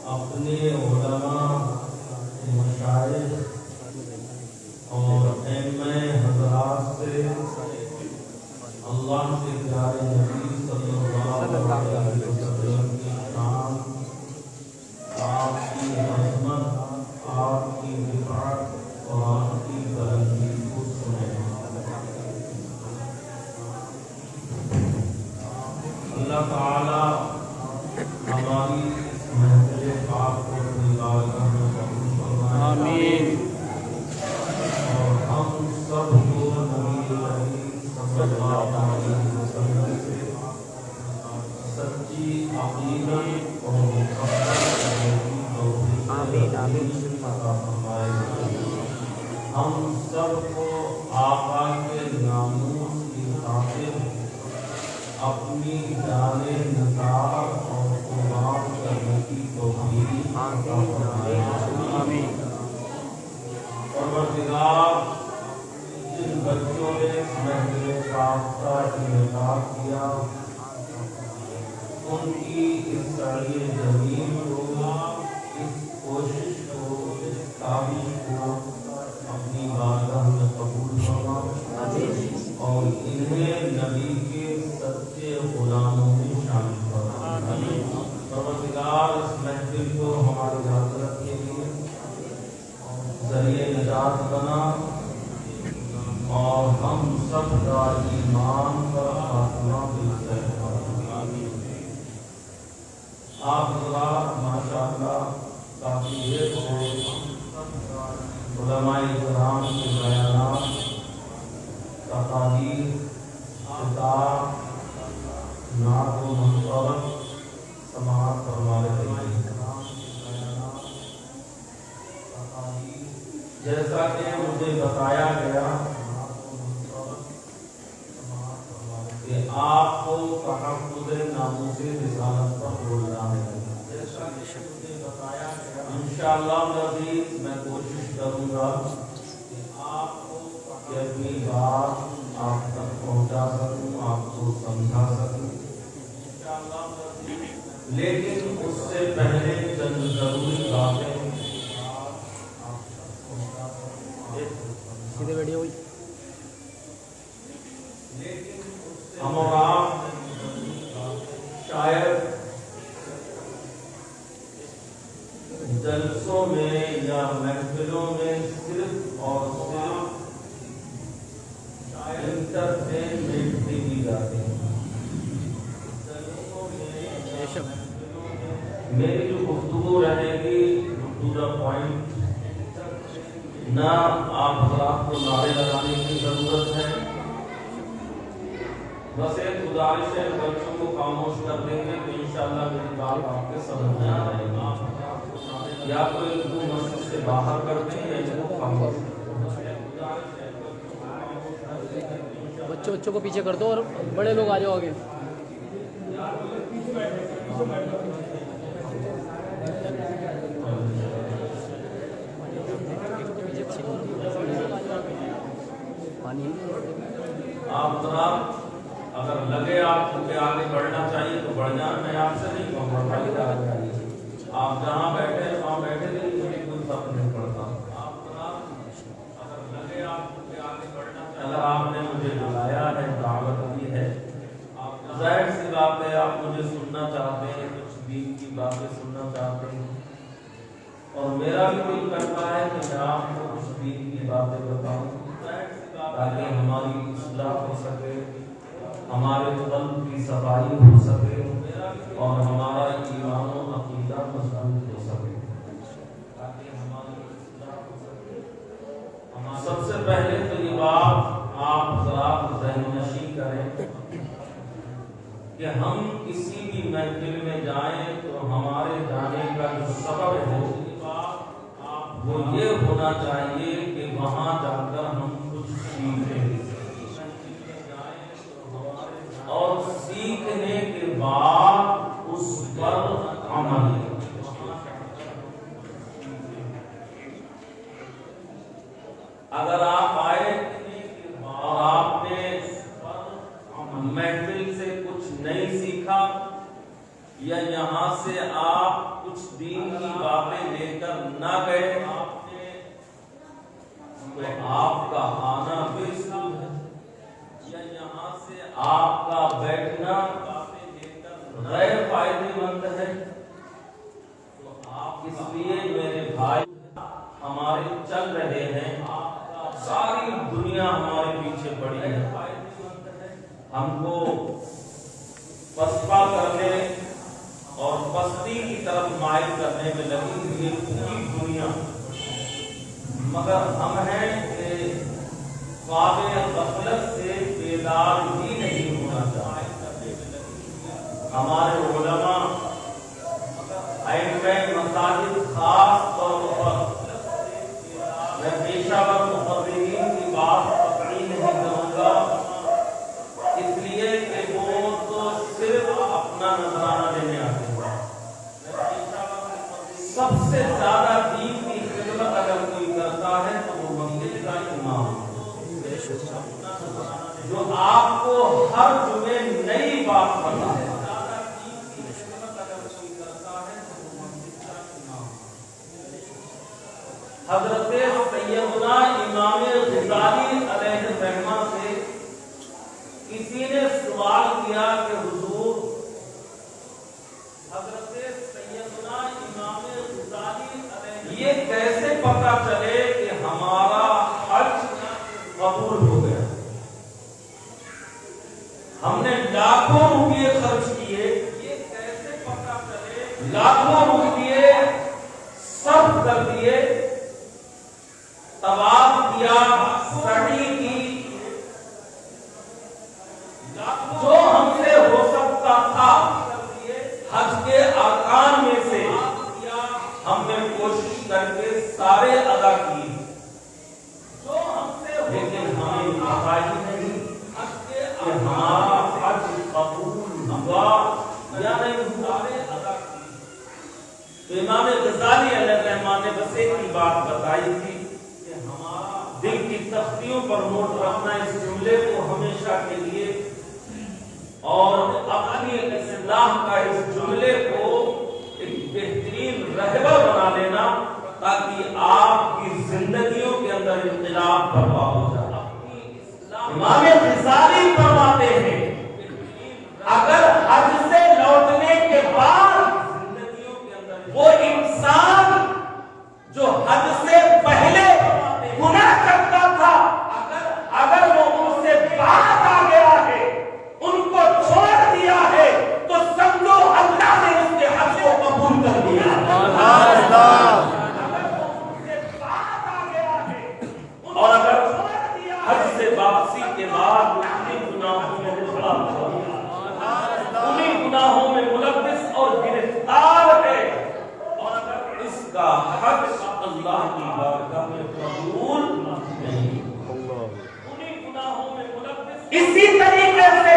اپنے علماء مشائخ اور ائمہ حضرات سے اللہ کے پیارے نبی صلی اللہ علیہ وسلم کی شان، آپ کی عظمت، آپ کی رفعت اور آپ کی بلندی کو سنیں۔ اللہ تعالی ہماری محفل پاک کو اپنی بارگاہ میں قبول فرمائے، آمین۔ اور ہم سب کو نبی کریم صلی اللہ علیہ وسلم سے سچی عقیدت اور محبت کرنے کی توفیق عطا فرمائے۔ ہم سب کو آقا کے ناموس کی خاطر اپنی جان نثار اور قربان کرنے کی توفیق عطا فرمائے، آمین۔ پروردگار، جن بچوں نے محفل پاک کا انعقاد کیا، ان کی اس سعی زمین کو، اس کوشش کو، اس کاوش کو اپنی بارگاہ میں قبول فرما اور انہیں نبی کے سچے غلاموں میں شامل فرما۔ پروردگار، اس محفل کو ہماری حضرت کے لیے ذریعہ نجات بنا اور ہم سب کا ایمان پر خاتمہ بالخیر فرما۔ آپ حضرات ماشاءاللہ کافی دیر سے علماء کرام کے بیانات، تقاریر، خطاب، نعت و منقبت سماعت فرما رہے ہیں۔ جیسا کہ مجھے بتایا گیا کہ آپ کو تحفظ ناموس رسالت پر بولنا ہے، جیسا کہ مجھے بتایا گیا انشاءاللہ مزید میں کوشش کروں گا کہ آپ کو اپنی بات آپ تک پہنچا سکوں، آپ کو سمجھا سکوں انشاءاللہ مزید، لیکن اس سے پہلے چند ضروری باتیں ہم اور آپ شاید جلسوں میں یا محفلوں میں صرف اور صرف انٹرٹینمنٹ کے لیے جاتے ہیں۔ جلسوں میں میری جو گفتگو رہے گی ٹو دا پوائنٹ، نہ آپ حضرات کو نعرے لگانے کی ضرورت ہے، بس ایک گزارش ہے، بچوں کو خاموش کر دیں گے تو انشاءاللہ میری بات آپ کے سمجھ میں آ جائے گی، یا تو ان کو مسجد سے باہر کر دیں یا ان کو خاموش کر دیں۔ بچوں کو پیچھے کر دو اور بڑے لوگ آ جاؤ آگے۔ آپ ذرا اگر لگے آپ کو کہ آگے بڑھنا چاہیے تو بڑھ جائیں، میں آپ سے نہیں کہوں گا بھائی آگے آئیے، آپ جہاں بیٹھے وہاں بیٹھے رہیے، مجھے کوئی فرق نہیں پڑتا۔ آپ ذرا اگر لگے آپ کو کہ آگے بڑھنا چاہیے، اگر آپ نے مجھے بلایا ہے، دعوت دی ہے، ظاہر سی بات ہے آپ مجھے سننا چاہتے ہیں، کچھ دین کی باتیں سننا چاہتے ہیں، اور میرا بھی دل کرتا ہے کہ میں آپ کو کچھ دین کی باتیں بتاؤں تاکہ ہماری اصلاح ہو سکے، ہمارے قلب کی صفائی ہو سکے اور ہمارا ایمان و عقیدہ مضبوط ہو سکے، تاکہ ہماری اصلاح ہو سکے۔ سب سے پہلے تو یہ بات آپ حضرات ذہن نشین کریں کہ ہم کسی بھی محفل میں جائیں تو ہمارے جانے کا جو سبب ہے، یہ بات آپ وہ یہ ہونا چاہیے کہ وہاں جا کر ہم کچھ سیکھیں اور سیکھنے کے بعد اس پر عمل کریں۔ اگر آپ آئے اور آپ نے محفل سے کچھ نہیں سیکھا یا یہاں سے آپ کچھ دین کی باتیں لے کر نہ گئے تو آپ کا آنا بالکل ہے، یا یہاں سے آپ کا بیٹھنا غیر فائدے مند ہے۔ تو آپ اس لیے میرے بھائی ہمارے چل رہے ہیں، ساری دنیا ہمارے پیچھے پڑی ہے، ہم کو پسپا کرنے اور پستی کی طرف مائل کرنے میں لگی ہوئی پوری دنیا، مگر ہم ہیں کہ خواب غفلت سے بیدار ہی نہیں ہونا چاہتے۔ ہمارے علماء ائمہ مساجد خاص طور پر، میں پیشہ ور مقررین کی بات پکڑی نہیں کروں گا اس لیے کہ وہ تو صرف اپنا نذرانہ لینے آتے ہیں۔ سب سے زیادہ دین کی خدمت اگر کوئی کرتا ہے تو وہ مسجد کا امام جو آپ کو ہر جمعے نئی بات پڑھتا ہے۔ حضرت سیدنا امام غزالی علیہ الرحمہ سے کسی نے سوال کیا کہ حضور، حضرت سیدنا امام غزالی علیہ یہ کیسے پتہ چلے کہ ہمارا حج قبول ہو گیا؟ ہم نے لاکھوں روپے خرچ کیے، یہ کیسے پتہ چلے؟ لاکھوں روپے صرف کر دیے، طواف کیا، سعی کی، جو ہم سے ہو سکتا تھا حج کے ارکان میں سے ہم نے کوشش کر کے سارے ادا کیے، لیکن ہمیں پتہ ہی نہیں کہ ہمارا حج قبول ہوا یا نہیں ہوا۔ امام غزالی علیہ الرحمہ نے بس ایک ہی بات بتائی تھی، دل کی تختیوں پر نوٹ رکھنا اس جملے کو ہمیشہ کے لیے، اور اپنی اصلاح کا اس جملے کو ایک بہترین رہبر بنا لینا تاکہ آپ کی زندگیوں کے اندر انقلاب برپا ہو جائے۔ امام غزالی فرماتے ہیں اگر حج سے لوٹنے کے بعد وہ انسان جو حج سے پہلے گناہ کرتا تھا اگر وہ ان سے باز آ گیا ہے، ان کو چھوڑ دیا ہے، تو سمجھو اللہ نے اس کے حج کو قبول کر دیا۔ اور اگر حج سے واپسی کے بعد انہیں گناہوں میں مبتلا ہو گیا، انہیں گناہوں میں ملوث اور گرفتار ہے، اور اگر اس کا حج اللہ کی بارگاہ میں قبول نہیں، اسی طریقے سے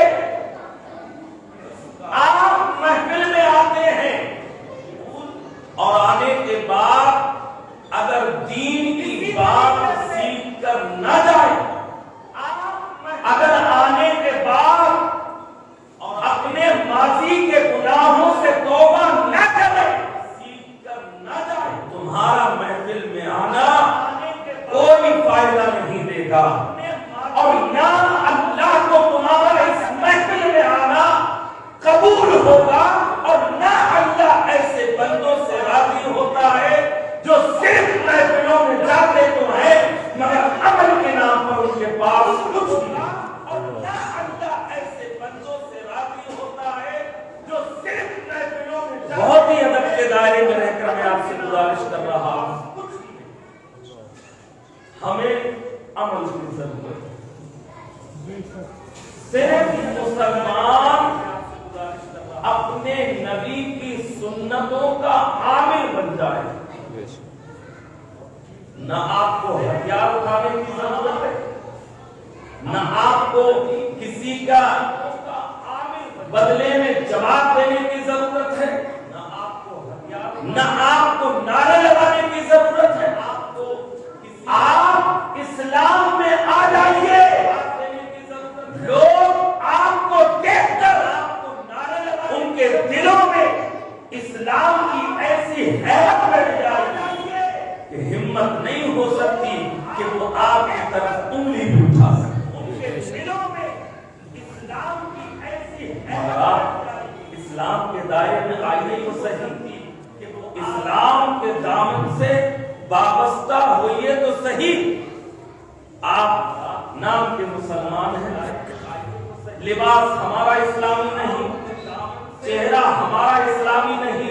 آپ محفل میں آتے ہیں اور آنے کے بعد اگر دین کی بات سیکھ کر نہ جائے، اگر آنے کے بعد اپنے ماضی کے گناہوں سے توبہ نہ کرے، سیکھ کر نہ جائے، تمہارا محفل میں آنا کوئی فائدہ نہیں دے گا، اور نہ اللہ کو تمہارا اس محفل میں آنا قبول ہوگا، اور نہ اللہ ایسے بندوں سے راضی ہوتا ہے جو صرف محفلوں میں جاتے تو ہیں مگر عمل کے نام پر ان کے پاس کچھ نہیں، اور نہ اللہ ایسے بندوں سے راضی ہوتا ہے جو صرف محفلوں میں جاتے۔ بہت ہی ادب کے دائرے میں رہ کر میں آپ سے گزارش کر رہا ہوں، ہمیں عمل کی ضرورت ہے۔ صرف مسلمان اپنے نبی کی سنتوں کا عامل بن جائے، نہ آپ کو ہتھیار اٹھانے کی ضرورت ہے، نہ آپ کو کسی کا بدلے میں جواب دینے کی ضرورت ہے، نہ آپ کو نعرے لگانے کی ضرورت ہے۔ آپ اسلام میں آ جائیے، لوگ آپ کو دیکھ کر ان کے دلوں میں اسلام کی ایسی حیرت بیٹھ جائے کہ ہمت نہیں ہو سکتی کہ وہ آپ کی طرف انگلی بھی اٹھا سکتے۔ ان کے دلوں میں اسلام کی ایسی حیرت، اسلام کے دائرے میں آئیے تو صحیح، اسلام کے دامن سے وابستہ ہوئیے تو صحیح۔ آپ نام کے مسلمان ہیں، لباس ہمارا اسلامی نہیں، چہرہ ہمارا اسلامی نہیں،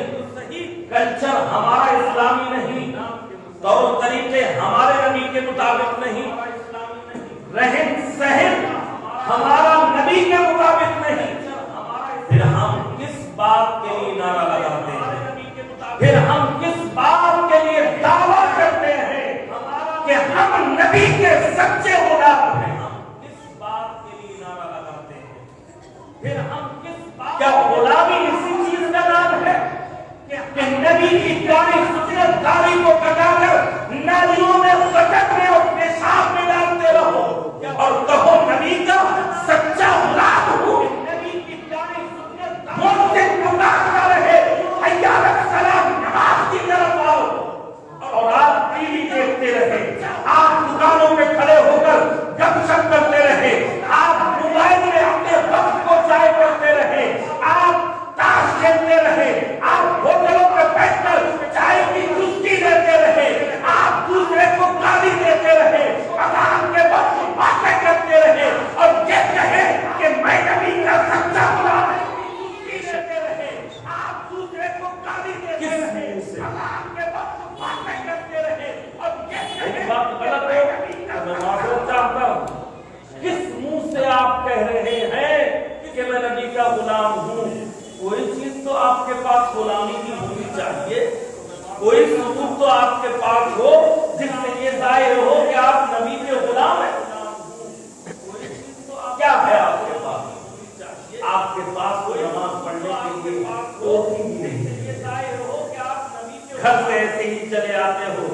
کلچر ہمارا اسلامی نہیں، طور طریقے ہمارے نبی کے مطابق نہیں، رہن سہن ہمارا نبی کے مطابق نہیں، پھر ہم کس بات کے لیے نعرہ لگاتے ہیں، پھر ہم کس بات کے لیے دعویٰ کرتے ہیں کہ ہم نبی کے سچے غلام ہیں، کس بات کے لیے نعرہ لگاتے ہیں، پھر ہم کس بات، کیا غلامی اسی چیز کا نام ہے کہ نبی کی داڑھی سنت داڑھی کو کٹا کر نالیوں میں سٹک میں اور پیشاب میں ڈالتے رہو اور کہو نبی کا سچا غلام ہوں، نبی کی داڑھی سنت موت سے پکارتا رہے حیال السلام نماز کی طرف آؤ، اور آپ ٹی وی دیکھتے رہے، آپ دکانوں میں کھڑے ہو کر گپ شپ کرتے رہے، آپ موبائل میں اپنے وقت کو ضائع کرتے رہے، آپ تاش کھیلتے رہے، آپ ہوٹلوں پہ بیٹھ کر چائے کی چسکی لیتے رہے، آپ دوسرے کو گالی دیتے رہے، اذان کے وقت باتیں کرتے رہے اور یہ کہے کہ میں نبی کا سچا غلام ہوں، لیتے رہے، آپ دوسرے کو گالی دیتے رہے، اذان کے وقت باتیں کرتے رہے اور یہ کہے بات غلط ہے، میں معذرت چاہتا ہوں، کس منہ سے آپ کہہ رہے ہیں کہ میں نبی کا غلام ہوں؟ کوئی چیز تو آپ کے پاس غلامی کی ہونی چاہیے، کوئی ثبوت تو آپ کے پاس ہو جس سے یہ ظاہر ہو کہ آپ نبی کے غلام ہیں، کیا ہے آپ کے پاس؟ آپ کے پاس کوئی نماز پڑھنے کے لیے ٹوپی بھی نہیں، گھر سے ایسے ہی چلے آتے ہو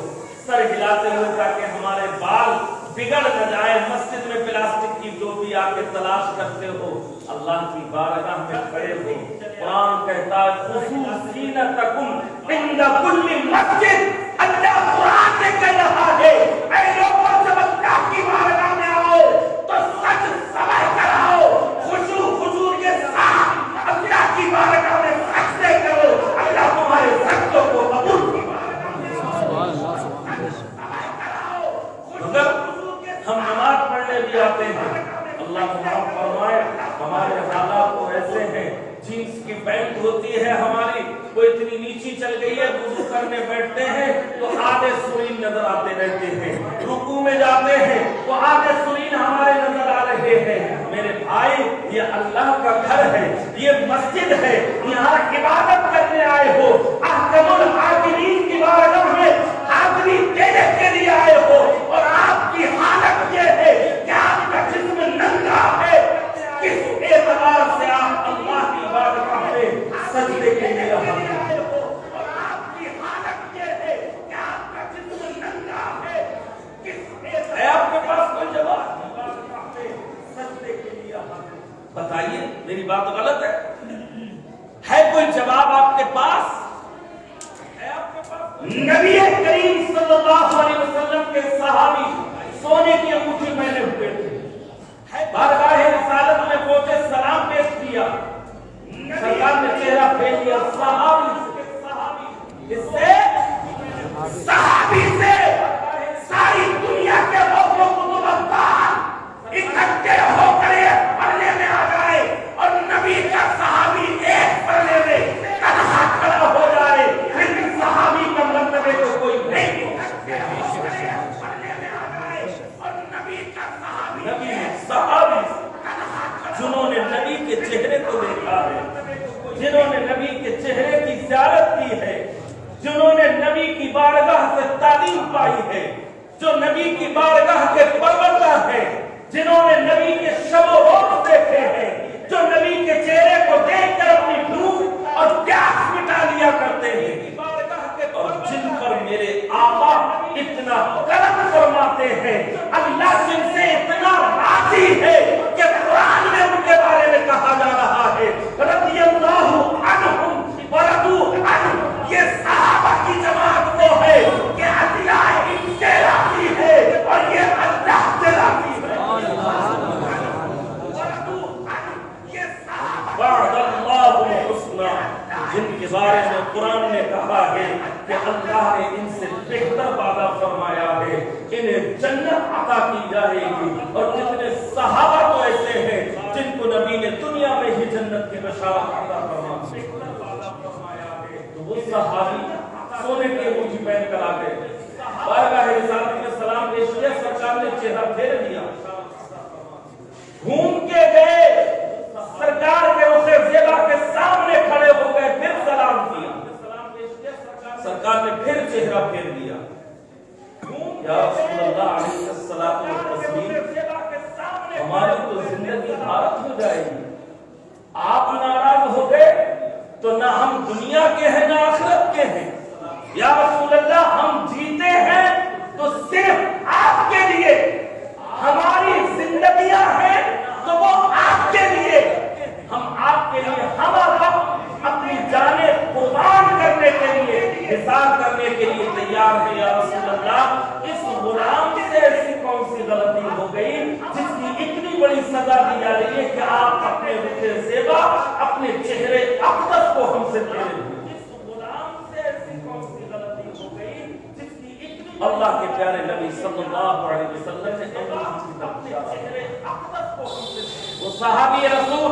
سر ہلاتے ہو تاکہ ہمارے بال بگڑ نہ جائے، مسجد میں پلاسٹک کی ٹوپی آ کے تلاش کرتے ہو، اللہ کی بارگاہ میں کھڑے ہو، قرآن کہتا ہے خُذُوا زِینَتَکُمْ عِنْدَ کُلِّ مسجد، اللہ قرآن میں کہہ رہا ہے اے لوگوں جب اللہ کی بارگاہ میں آؤ تو سج سوار کر آؤ، خضوع کے ساتھ اللہ کی بارگاہ میں سجدے کرو، اللہ تمہارے سجدوں کو قبول کی ہم نماز پڑھنے بھی آتے ہیں، اللہ معاف فرمائے ہمارے حالات تو ایسے ہیں، جینس کی پینٹ ہوتی ہے ہماری وہ اتنی نیچی چل گئی ہے، وضو کرنے بیٹھتے ہیں تو آدھے سرین نظر آتے رہتے ہیں، رکوع میں جاتے ہیں تو آدھے سرین ہمارے نظر آ رہے ہیں۔ میرے بھائی یہ اللہ کا گھر ہے، یہ مسجد ہے، یہاں عبادت کرنے آئے ہو، احکم الحاکمین کی بارگاہ میں حاضری دینے کے لیے آئے ہو، اور آپ کی حالت یہ ہے کہ آپ کا جسم ننگا ہے، کس اعتبار سے آپ اللہ کی بارگاہ میں سجدے کے لیے آئے ہو، اور آپ کی حالت یہ ہے کہ آپ کا جسم ننگا ہے، کس اعتبار ہے آپ کے پاس کوئی جواب سجدے کے لیے آئے؟ بتائیے میری بات غلط ہے کوئی جواب آپ کے پاس؟ نبی کریم صلی اللہ علیہ وسلم کے صحابی سونے کی انگوٹھی پہنے ہوئے تھے، بارگاہ رسالت میں پہنچے، سلام پیش کیا، سرکار نے چہرہ پھیر لیا، صحابی سے ساری دنیا کے لوگوں کو اکٹھے ہو کر ایک پڑھنے میں آ جائے اور نبی کا صحابی ایک پڑھنے میں تنہا کھڑا ہو جائے، لیکن صحابی کا مرتبے کو کوئی نہیں ہو سکتے، پڑھنے میں آ جائے اور نبی کا صحابی جنہوں نے نبی کے چہرے کو دیکھا ہے، جنہوں نے نبی کے چہرے کی زیارت کی ہے، جنہوں نے نبی کی بارگاہ سے تعلیم پائی ہے، جو نبی کی بارگاہ کے پروردگار ہیں، جنہوں نے نبی کے شب و روز دیکھے ہیں، جو نبی کے چہرے کو دیکھ کر اپنی بھوک اور پیاس مٹا لیا کرتے ہیں، اور جن پر میرے آقا اتنا کرم فرماتے ہیں، اللہ جن سے اتنا راضی ہے کہ قرآن میں ان کے بارے میں کہا جا رہا ہے رضی اللہ عنہم ورضوا عنہ، یہ صحابہ کی جماعت وہ ہے کہ اللہ ان سے راضی ہے اور یہ اللہ سے راضی ہے۔ وعد اللہ الحسنى، جن کے بارے میں قرآن نے کہا ہے کہ اللہ نے ان سے بہتر وعدہ فرمایا ہے، انہیں جنت عطا کی جائے گی۔ اور جتنے صحابہ تو ایسے ہیں جن کو نبی نے دنیا میں ہی جنت کی بشارت عطا فرمایا ہے، تو وہ صحابی سونے کی انگوٹھی پہن کر آ گئے، بارگاہ رسالت میں سلام پیش کیا، سرکار نے چہرہ پھیر دیا، گھوم کے گئے، سرکار کے رخ زیبا کے سامنے کھڑے ہو گئے، پھر سلام کیا، سرکار نے پھر چہرہ پھیر دیا، یا رسول اللہ علیہ الصلوۃ والتسلیم، ہماری تو زندگی بھارت ہو جائے گی، آپ ناراض ہو گئے تو نہ ہم دنیا کے ہیں نہ آخرت کے ہیں، یا رسول اللہ ہم جیتے ہیں تو صرف آپ کے لیے، ہماری زندگیاں ہیں تو وہ آپ کے لیے، ہم آپ کے لیے ہمارا اپنی جانیں قربان کرنے کے لیے، حساب کرنے کے لیے تیار ہے، یا رسول اللہ اس غلام سے ایسی کون سی غلطی ہو گئی جس کی اتنی بڑی سزا دی جا رہی ہے کہ آپ اپنے رخ زیبا، اپنے چہرے اقدس کو ہم سے پھیرے ہوئے۔ اللہ کے پیارے نبی صلی اللہ علیہ وسلم نے وہ صحابی رسول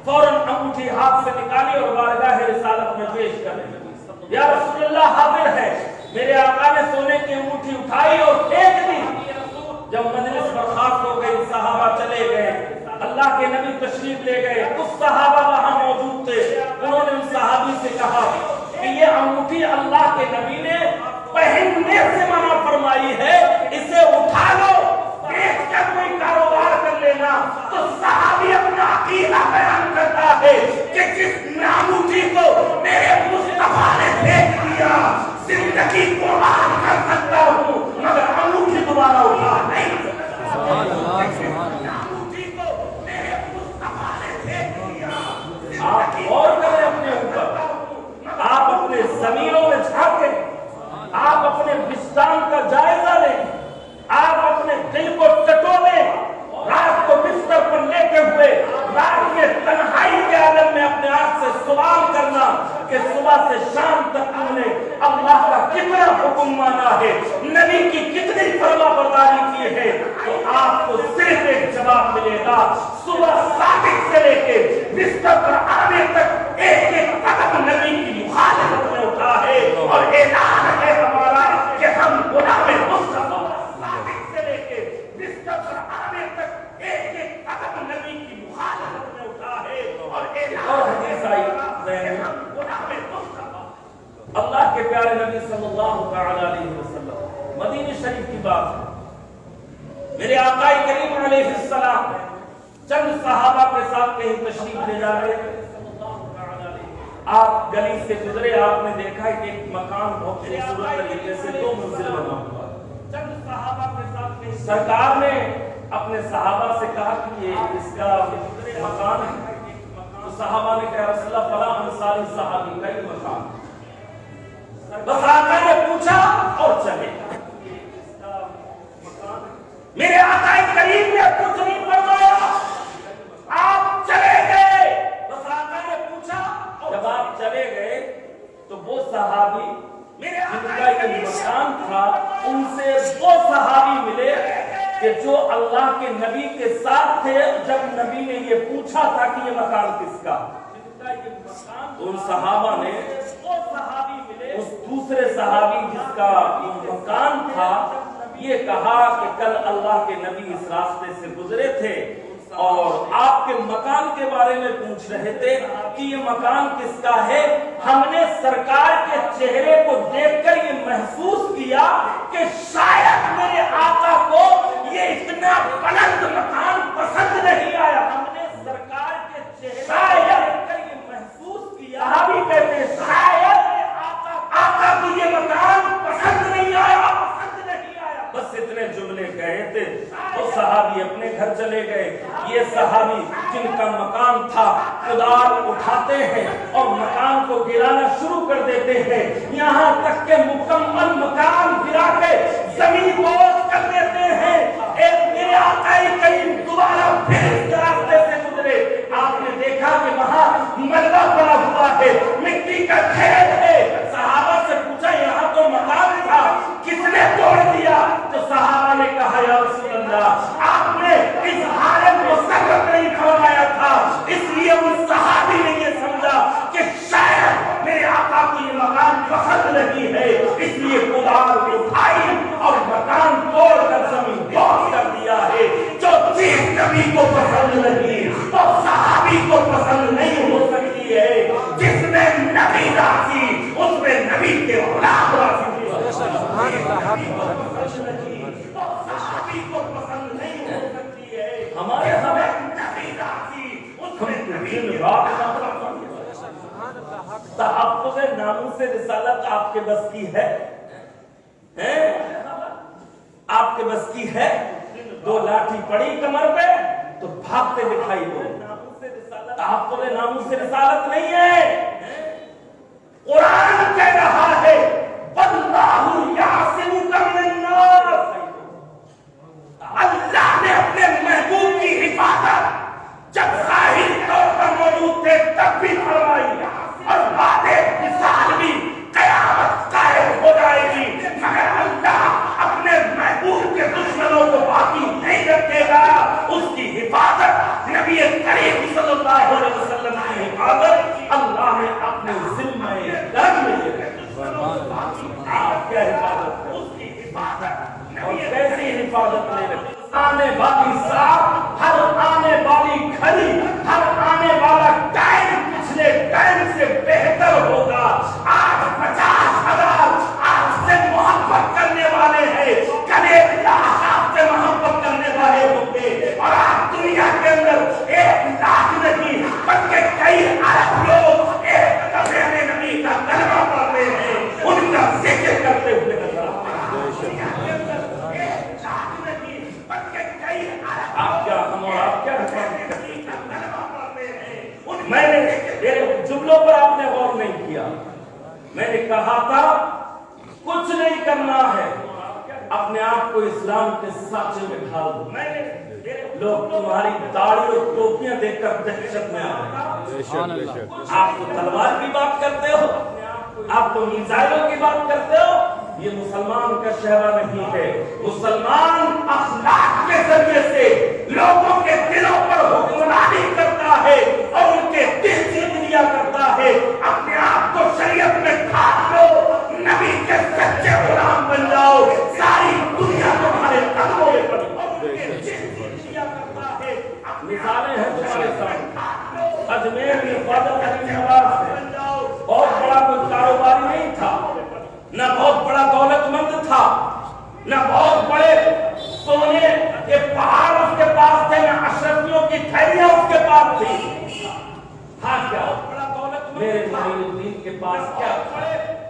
فوراً انگوٹھی ہاتھ سے نکالی اور بارگاہ رسالت میں پیش کر دی، یا رسول اللہ حاضر ہے۔ میرے آقا نے سونے کی انگوٹھی اٹھائی اور پھینک دی۔ جب مجلس برخاست ہو گئی، صحابہ چلے گئے، اللہ کے نبی تشریف لے گئے، کچھ صحابہ وہاں موجود تھے، انہوں نے ان صحابی سے کہا کہ یہ انگوٹھی اللہ کے نبی نے پہننے سے منع فرمائی ہے، اسے اٹھا لو، بیچ کر کوئی کاروبار کر لینا۔ تو صحابی اپنا عقیدہ بیان کرتا ہے کہ جس انگوٹھی کو میرے مصطفیٰ نے پھینک دیا، زندگی قربان کر سکتا ہوں مگر انگوٹھی دوبارہ اٹھا نہیں سکتا۔ انگوٹھی کو میرے مصطفیٰ نے پھینک دیا۔ آپ غور کریں اپنے اوپر، آپ اپنے ضمیروں میں جھانکیں، آپ اپنے وجدان کا جائزہ لیں، آپ اپنے دل کو ٹٹولیں، رات کو بستر پر لیٹے ہوئے رات میں تنہائی کے عالم میں اپنے آپ سے سوال کرنا کہ صبح سے شام تک تم نے اللہ کا کتنا حکم مانا ہے، نبی کی کتنی فرما برداری کی ہے، تو آپ کو صرف ایک جواب ملے گا، صبح صادق سے لے کے بستر پر آنے تک ایک ایک قدم نبی کی مخالفت میں اٹھا ہے، اور اعلان ہے ہمارا کہ ہم غلام مصطفیٰ، صادق سے لے کے بستر پر آنے تک ایک ایک قدم نبی کی مخالفت میں اٹھا ہے، اور حدیث آئی اللہ کے پیارے نبی صلی اللہ تعالی علیہ وسلم، مدینہ شریف کی بات ہے، میرے آقا کریم علیہ السلام چند صحابہ کے ساتھ کہیں تشریف لے جا رہے تھے، آپ گلی سے گزرے، آپ نے دیکھا کہ ایک مکان بہت خوبصورت طریقے سے 2 منزل بنا ہوا ہے، چند صحابہ کے ساتھ کہیں سرکار نے اپنے صحابہ سے کہا کہ یہ اس کا مکان ہے، تو صحابہ نے کہا رسول اللہ فلاں انصاری صحابی کا یہ مکان ہے، بس آقا نے پوچھا اور چلے، میرے آقا کریم نے کچھ نہیں فرمایا، آپ چلے گئے، بس آقا نے پوچھا، جب آپ چلے گئے تو وہ صحابی جن کا یہ مکان تھا ان سے وہ صحابی ملے کہ جو اللہ کے نبی کے ساتھ تھے جب نبی نے یہ پوچھا تھا کہ یہ مکان کس کا، ان صحابہ نے اس دوسرے صحابی جس کا یہ مکان تھا یہ کہا کہ کل اللہ کے نبی اس راستے سے گزرے تھے، और आपके मकान के बारे में पूछ रहे थे कि ये मकान किसका है। हमने सरकार के चेहरे को देखकर ये महसूस किया कि शायद मेरे आका को ये इतना बुलंद मकान पसंद नहीं आया। हमने सरकार के चेहरे शायद देखकर ये महसूस किया, सहाबी कहते हैं शायद आका को ये मकान पसंद नहीं आया, बस इतने जुमले कहे थे तो सहाबी अपने घर चले गए। ये सहाबी जिनका मकान था कुदाल उठाते हैं और मकान को गिराना शुरू कर देते हैं, यहाँ तक के मुकम्मल मकान गिरा के जमीन बोझ कर देते हैं। एक मेरे आका करीम दोबारा फिर इस रास्ते से गुजरे, आपने देखा कि वहाँ मलबा पड़ा हुआ है, मिट्टी का ढेर है। सहाबा से पूछा यहाँ तो मकान था, किसने तोड़ दिया? तो सहाबा ने कहा या रसूल अल्लाह, आपने इज़हार मुसर्रत नहीं फरमाया था, इसलिए उस सहाबी ने ये समझा कि शायद मेरे आका को ये मकान पसंद नहीं है, इसलिए कुदाल उठाई और मकान तोड़कर जमीन बोझ कर दिया है। जो चीज नबी को पसंद नहीं तो सहाबी को पसंद नहीं हो सकती है। जिसमें नबी राजी उसमें नबी के गुलाम राजी। हमारे तहफ़्फ़ुज़ नामूस रिसालत आपके बस की है? आपके बस की है? दो लाठी पड़ी कमर पे तो भागते दिखाई दो। तहफ़्फ़ुज़ नामूस रिसालत नहीं है। कुरान कह रहा है वल्लाहु यासिमुका मिनन्नास, अल्लाह ने अपने महबूब की हिफाजत जब ज़ाहिर तौर पर मौजूद थे तब भी फरमाई और बादे मिसाल भी क़यामत कायम हो जाएगी, मगर अल्लाह अपने महबूब के दुश्मनों को बाकी नहीं रखेगा। उसकी हिफाजत नबी करीम सल्लल्लाहु अलैहि वसल्लम की हिफाजत अल्लाह ने अपने ज़िम्मे कर ली है। आप क्या हिफाजत है? उसकी हिफाजत और कैसी हिफाजत ले रहे? आने वाली साथ हर आने वाली घड़ी, हर आने वाला टाइम पिछले टाइम से बेहतर होगा। आज 50,000 आपसे मोहब्बत करने वाले हैं, कल 1 लाख आपसे मोहब्बत करने वाले होंगे और आज दुनिया के अंदर 1 लाख नहीं बल्कि कई अरब लोग एक दफे में नबी का कलमा पढ़ते हैं, उनका जिक्र करते हुए नजर आते हैं। आप क्या हम और आप क्या मैंने मेरे जुमलों पर आपने गौर नहीं किया। मैंने कहा था कुछ नहीं करना है, अपने आप को इस्लाम के साँचे में ढाल दो। लोग तुम्हारी दाढ़ी और टोपियां देखकर दहशत में आ गए। आप तो तलवार की बात करते हो, आप तो मिसाइलों की बात करते हो। ये मुसलमान का चेहरा नहीं है। मुसलमान अखलाक के जरिए से लोगों के दिलों पर हुक्मरानी करता है और उनके दिल जीत लिया करता है। अपने आप को शरीयत में ढाल लो, नबी के सच्चे गुलाम बन जाओ, सारी दुनिया तुम्हारे कदमों में पड़ी और उनके दिल जीत लिया करता है। मिसालें हैं तुम्हारे सामने। अजमेर में ख्वाजा अली नवाज बन जाओ, बहुत बड़ा कोई कारोबारी नहीं था, न बहुत बड़ा दौलतमंद था, न बहुत बड़े सोने के पहाड़ उसके पास थे, न अशरफियों की थैलियां उसके पास थी। हाँ क्या मेरे मोइनुद्दीन के पास क्या?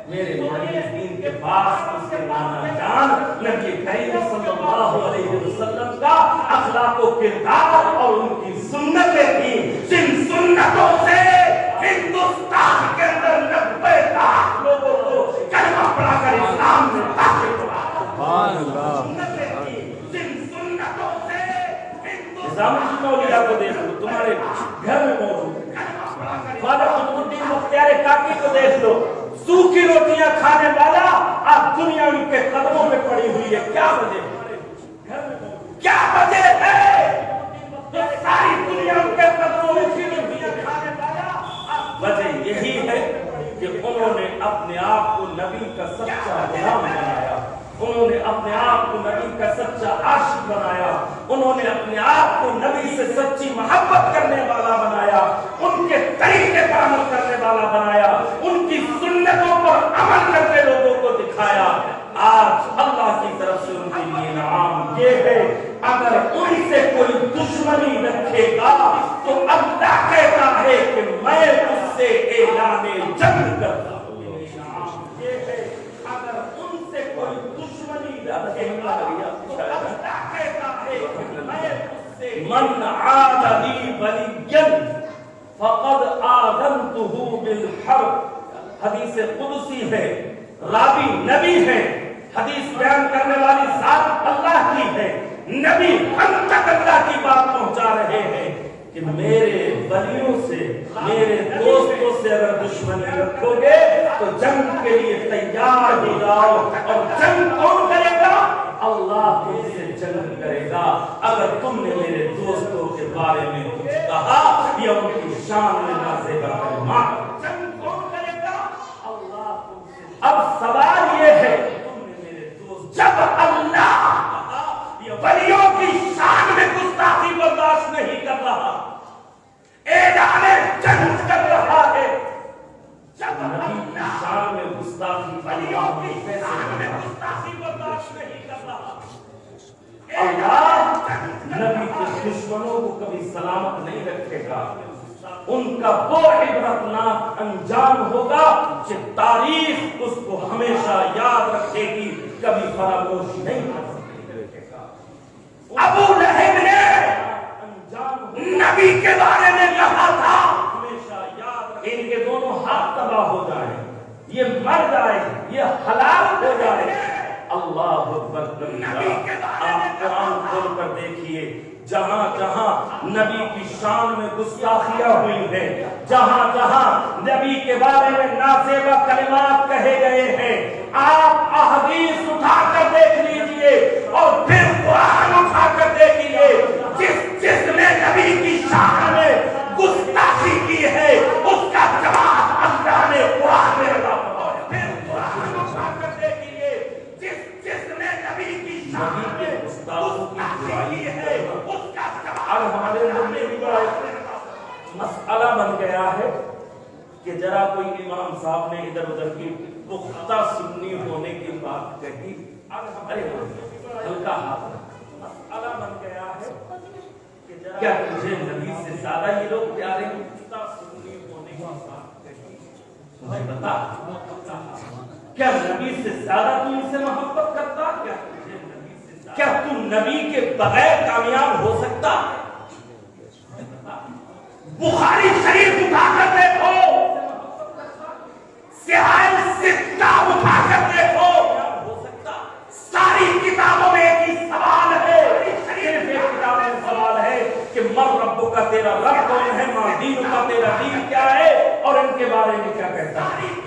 मेरे मोइनुद्दीन के पास उसके नाना जान नबी करीम सल्लल्लाहु अलैहि वसल्लम का अखलाक व किरदार और उनकी सुन्नतें थी, जिन सुन्नतों से हिंदुस्तान के अंदर 90 लाख लोगों को कलमा पढ़ाकर इस्लाम में दाखिल हुआ। सुभान अल्लाह। जिन सुन्नतों से निजामुद्दीन मौलिया को देख लो, तुम्हारे घर में मौजूद है। ख्वाजा कुतुबुद्दीन मुख्तियार काकी को देख लो, सूखी रोटियां खाने वाला आज दुनिया उनके कदमों में पड़ी हुई है। क्या वजह? क्या वजह है? तो सारी दुनिया उनके कदमों में सूखी रोटियां खाने वाला। वजह यही है कि उन्होंने अपने आप को नबी का सच्चा गुलाम बनाया, उन्होंने अपने آپ کو نبی کا سچا عاشق بنایا، انہوں نے اپنے آپ کو نبی سے سچی محبت کرنے والا بنایا، ان کے طریقے پر عمل کرنے والا بنایا، ان کی سنتوں پر عمل کرتے لوگوں کو دکھایا۔ آج اللہ کی طرف سے ان کے لیے انعام یہ ہے، اگر ان سے کوئی دشمنی رکھے گا تو اللہ کہتا ہے کہ میں اس سے اعلان جنگ کرتا ہوں۔ یہ ہے اگر ان سے کوئی دشمنی رکھے گا تو اللہ کہتا ہے کہ میں اس سے من عاد لی ولیا فقد آذنتہ بالحرب۔ حدیث قدسی ہے، راوی نبی ہے، حدیث بیان کرنے والی ذات اللہ کی ہے، نبی ہم تک اللہ کی بات پہنچا رہے ہیں کہ میرے ولیوں سے، میرے دوستوں سے اگر دشمنی رکھو گے تو جنگ کے لیے تیار ہو جاؤ، اور جنگ کون کرے گا؟ اللہ تم سے جنگ کرے گا۔ اگر تم نے میرے دوستوں کے بارے میں کچھ کہا یا ان کی شان میں نازیبا کلمات، جنگ کون کرے گا؟ اللہ تم سے۔ اب سوال یہ ہے، جب اللہ ولیوں کی شان میں گستاخی برداشت نہیں کر رہا، اعلان جنگ کر رہا ہے، جب نبی کی شان میں گستاخی، ولیوں کی شان میں گستاخی برداشت نہیں کر رہا، اللہ نبی کے دشمنوں کو کبھی سلامت نہیں رکھے گا۔ ان کا وہ عبرتناک انجام ہوگا کہ تاریخ اس کو ہمیشہ یاد رکھے گی، کبھی فراموش نہیں کر سکے گا۔ ابو لہب نے نبی کے بارے میں کہا تھا ہمیشہ یاد رکھے، ان کے دونوں ہاتھ تباہ ہو جائیں، یہ مر جائے، یہ ہلاک ہو جائے۔ اللہ اکبر کبیرہ۔ آپ قرآن کھول کر دیکھیے، جہاں جہاں نبی کی شان میں گستاخیاں ہوئی ہیں، جہاں جہاں نبی کے بارے میں نازیبا کلمات کہے گئے ہیں، آپ احادیث اٹھا کر دیکھ لیجئے اور پھر قرآن اٹھا کر دیکھیے، جس نے نبی کی شان میں گستاخی کی ہے اس کا جواب اللہ نے قرآن میں عطا فرمایا۔ پھر قرآن اٹھا کر دیکھیے، جس نے نبی کی شان میں گستاخی کی ہے اس کا جواب۔ اب ہمارے اندر بھی بڑا مسئلہ بن گیا ہے کہ ذرا کوئی امام صاحب نے ادھر ادھر کی پختہ سنی ہونے کی بات کہی، ارے ہلکا ہاتھ، مسئلہ بن گیا ہے کہ کیا تجھے نبی سے زیادہ یہ لوگ پیارے ہیں؟ پختہ سنی ہونے کی بات کہی، مجھے بتا کیا نبی سے زیادہ تو ان سے محبت کرتا؟ کیا تم نبی کے بغیر کامیاب ہو سکتا؟ بخاری شریف اٹھا کر دیکھو، سیاہ ستہ اٹھا کر دیکھو، ساری کتابوں میں ایک ہی سوال ہے، صرف ایک کتاب میں سوال ہے کہ من رب کا تیرا رب کون ہے، ما دین کا تیرا دین کیا ہے، اور ان کے بارے میں کیا کہتا ہے۔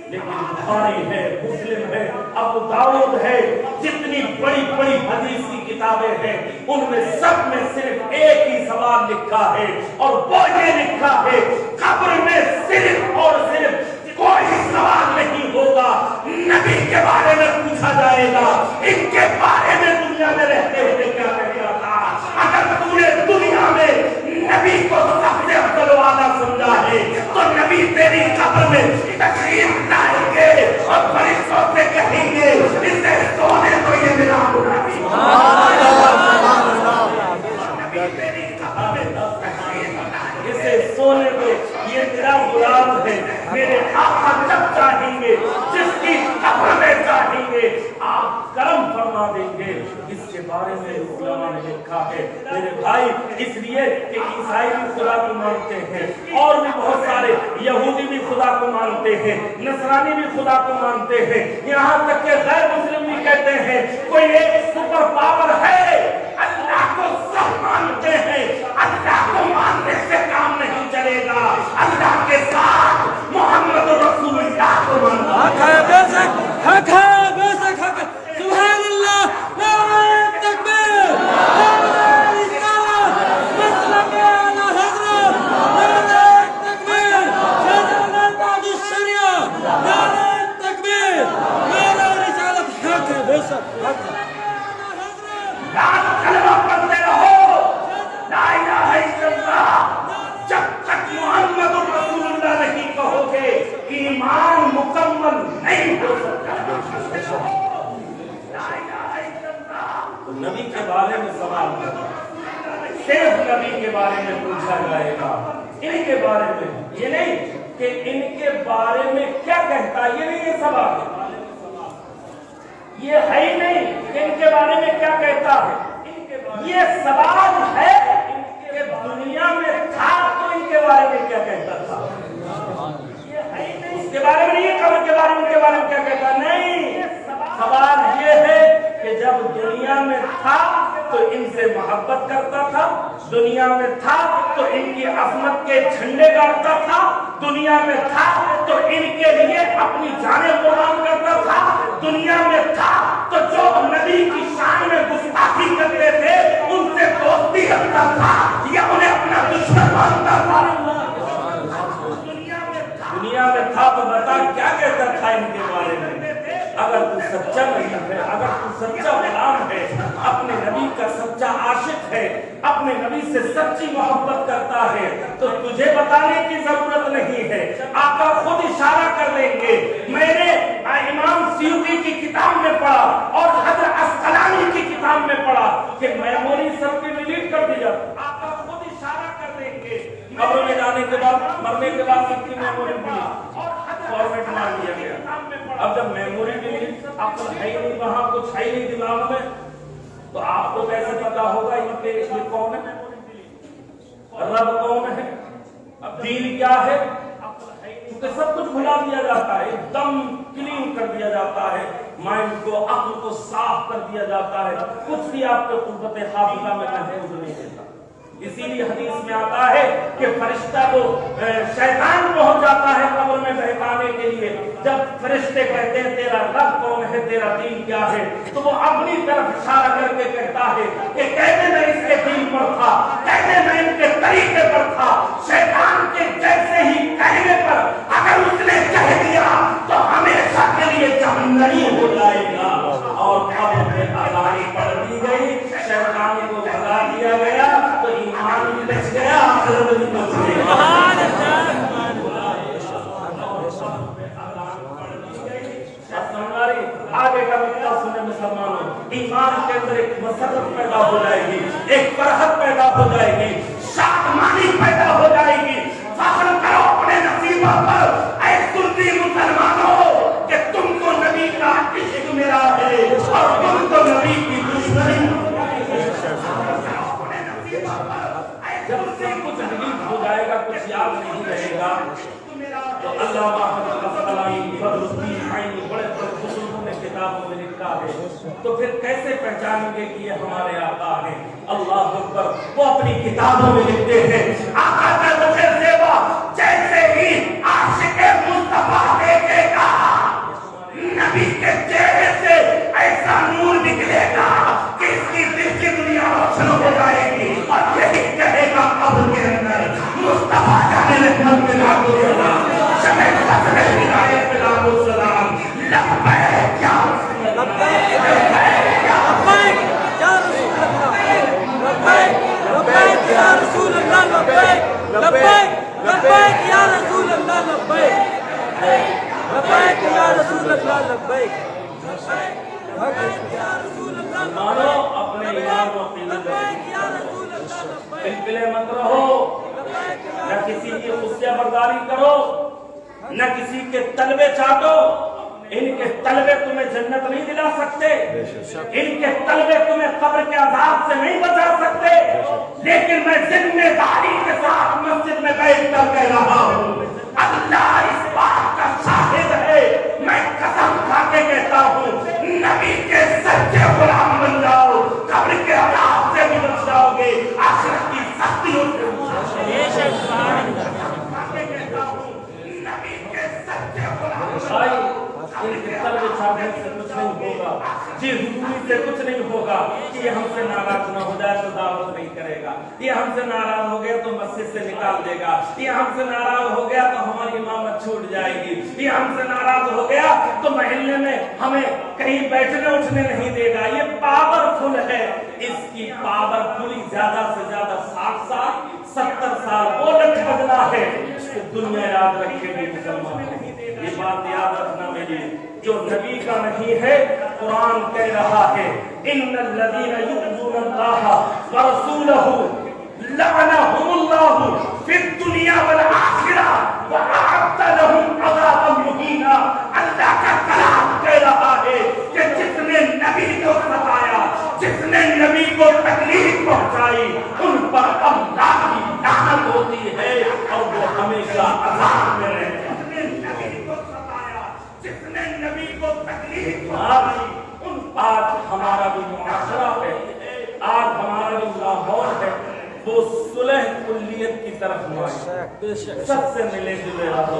لیکن بخاری ہے، مسلم ہے، ابو داؤد ہے، جتنی بڑی بڑی حدیث کی کتابیں ہیں ان میں سب میں صرف ایک ہی سوال لکھا ہے، اور وہ یہ لکھا ہے قبر میں صرف اور صرف کوئی سوال نہیں ہوگا، نبی کے بارے میں پوچھا جائے گا ان کے بارے میں دنیا میں رہتے ہوئے کیا کہتا تھا۔ اگر تم نے دنیا میں نبی کو سب سے افضل والا سمجھا ہے تو نبی تیری قبر میں تشریف لائیں گے اور فرشتوں سے کہیں گے اسے سونے تو یہ میرا نبی، نبی تیری قبر میں اسے سونے تو یہ میرا غلام ہے، میرے آقا جب چاہیں گے جس کی قبر میں چاہیں گے آپ کرم فرما دیں گے۔ اس کے بارے میں علماء نے لکھا ہے میرے بھائی، اس لیے کہ عیسائی بھی خدا کو مانتے ہیں، اور بھی بہت سارے یہودی بھی خدا کو مانتے ہیں، نصرانی بھی خدا کو مانتے ہیں، یہاں تک کہ غیر مسلم بھی کہتے ہیں کوئی ایک سپر پاور ہے، اللہ کو سب مانتے ہیں، اللہ کو ماننے سے کام نہیں چلے گا، اللہ کے ساتھ محمد رسول اللہ کو ماننا ہے۔ حق ہے، بے شک حق ہے، سبحان اللہ، نعرہ تکبیر، نعرہ رسالت، مسلک اعلی حضرت، نعرہ تکبیر، شرع بعد الشریعہ، نعرہ تکبیر، نعرہ رسالت، حق ہے، بے شک حق ہے۔ नबी के बारे में सवाल होगा, सिर्फ नबी के बारे में पूछा जाएगा, इनके बारे में, ये नहीं कि इनके बारे में क्या कहता, ये नहीं है सवाल, ये है ही नहीं कि इनके बारे में क्या कहता है, ये सवाल है कि दुनिया में था तो इनके बारे में क्या कहता था, ये है ही नहीं, उसके बारे में नहीं, कब्र के बारे में, उनके बारे में क्या कहता, नहीं, सवाल ये है कि जब दुनिया में था तो इनसे मोहब्बत करता था, दुनिया में था तो इनकी अजमत के झंडे गाड़ता था, दुनिया में था तो इनके लिए अपनी जानें कुर्बान करता था, दुनिया में था तो जो नबी की शान में गुस्ताखी करते थे उनसे दोस्ती रखता था या उन्हें अपना दुश्मन मानता था। दुनिया में था तो बता क्या कहता था इनके बारे में। अगर तू सच्चा नहीं है, अगर तू सच्चा गुलाम है, अपने नबी का सच्चा आशिक है, अपने नबी से सच्ची मोहब्बत करता है, तो तुझे बताने की जरूरत नहीं है, आका खुद इशारा कर लेंगे। मैंने इमाम सियूती की किताब में पढ़ा और हजरत अस्कलानी की किताब में पढ़ा कि मेमोरी सबकी डिलीट कर दी जाती, आका खुद इशारा कर देंगे। कब्र में जाने के बाद, मरने के बाद सबकी मेमोरी फॉर्मेट मार दिया गया। अब जब मेमोरी डिलीट, अक्ल है ही नहीं, वहां कुछ है ही नहीं दिमाग में, तो आपको कैसे पता होगा इनके ये कौन है, रब कौन है, दीन क्या है, क्योंकि सब कुछ भुला दिया जाता है, एकदम क्लीन कर दिया जाता है, माइंड को, अक्ल को साफ कर दिया जाता है, कुछ भी आपके कुव्वत हाफिजा में महफूज नहीं देता। इसीलिए हदीस में आता है कि फरिश्ता को शैतान पहुंच जाता है कब्र में बहकाने के लिए। जब फरिश्ते कहते हैं तेरा रब कौन है, तेरा दीन क्या है, तो वो अपनी तरफ इशारा करके कहता है कि कहते मैं इसके दीन पर था, कहते मैं इनके तरीके पर था। शैतान के जैसे ही कहने पर अगर उसने कह दिया तो हमेशा के लिए जहन्नमी हो जाएगा। और कब्र में अज़ान पढ़ दी गई, शैतान को भगा दिया गया, तो ईमान भी बच गया, आखिरत भी बच गई। आगे का मुद्दा सुने मुसलमानों, ईमान के अंदर एक मसरत पैदा हो जाएगी, एक फरहत पैदा हो जाएगी, शादमानी पैदा हो जाएगी। फख्र करो अपने नसीबों पर, ऐ सुन्नी मुसलमानों, कि तुमको नबी का इश्क मिला है और तुमको नबी की दुश्मनी। जब से कुछ डिलीट हो जाएगा, कुछ याद नहीं रहेगा, तो अल्लामा अस्कलानी फर्रुद्दीन आइनी बड़े बुजुर्गों ने किताबों में लिखा है, तो फिर कैसे पहचानेंगे कि ये हमारे आका हैं। अल्लाह अकबर, वो अपनी किताबों में लिखते हैं, आका का मुझे सेवा जैसे ही आशिक़े मुस्तफा देखेगा, नबी के चेहरे से ऐसा नूर निकलेगा कि इसकी दिल की दुनिया रोशन हो जाएगी और यही कहेगा कब्र के अंदर, मुस्तफा जाने रहमत में लागू सलाम, शमे फजले हिदायत में लागू सलाम, लब्बैक या लब्बैक या लब्बैक या रसूल अल्लाह, लब्बैक लब्बैक लब्बैक या रसूल अल्लाह, लब्बैक लब्बैक या रसूल अल्लाह, लब्बैक या रसूल अल्लाह। मानो अपने ईमान को बिल्कुल मत रहो, न किसी की खुशिया बर्दारी करो, न किसी के तलबे चाटो। इनके तलबे तुम्हें जन्नत नहीं दिला सकते, इनके तलबे तुम्हें कब्र के अज़ाब से नहीं बचा सकते, लेकिन मैं जिम्मेदारी के साथ मस्जिद में बैठकर कह रहा हूँ, अल्लाह इस बात का शाहिद है, मैं कसम खा के कहता हूँ, नबी के सच्चे गुलाम बन जाओ, कब्र के अज़ाब से भी बच जाओगे, आखिरत की सख्तियों से बच जाओगे। नबी के सच्चे गुलाम इनके तलबे छापने से कुछ नहीं होगा, जी हुजूरी से कुछ नहीं होगा कि ये हमसे नाराज न हो जाए तो दावत नहीं करेगा, ये हमसे नाराज हो गया तो मस्जिद से निकाल देगा, ये हमसे नाराज हो गया तो हमारी इमामत छूट जाएगी, ये हमसे नाराज हो गया तो महल्ले में हमें कहीं बैठने उठने नहीं देगा। ये पावरफुल है, इसकी पावरफुली ज्यादा से ज्यादा 60 साल 70 साल वो लठ बदला है, दुनिया याद रखेगी मुसलमान। ये बात याद रखना मेरी, जो नबी का नहीं है कुरान कह रहा है इन्नल लज़ीना युज़ूना अल्लाह व रसूलहु लअनहुमुल्लाहु फिद दुनिया वल आखिरह व अअद्द लहुम अज़ाबन मुहीना। अल्लाह का कलाम कह रहा है कि जिसने नबी को सताया, जिसने नबी को तकलीफ पहुंचाई, उन पर अल्लाह की लानत होती है और वो हमेशा अज़ाब में रहते हैं। जिसने नबी को सताया, जिसने नबी को तकलीफ पहुंचाई, उन आज हमारा जो मुआशरा है, आज हमारा जो माहौल है, वो सुलह कुल्लियत की तरफ सबसे मिले जुले रहो,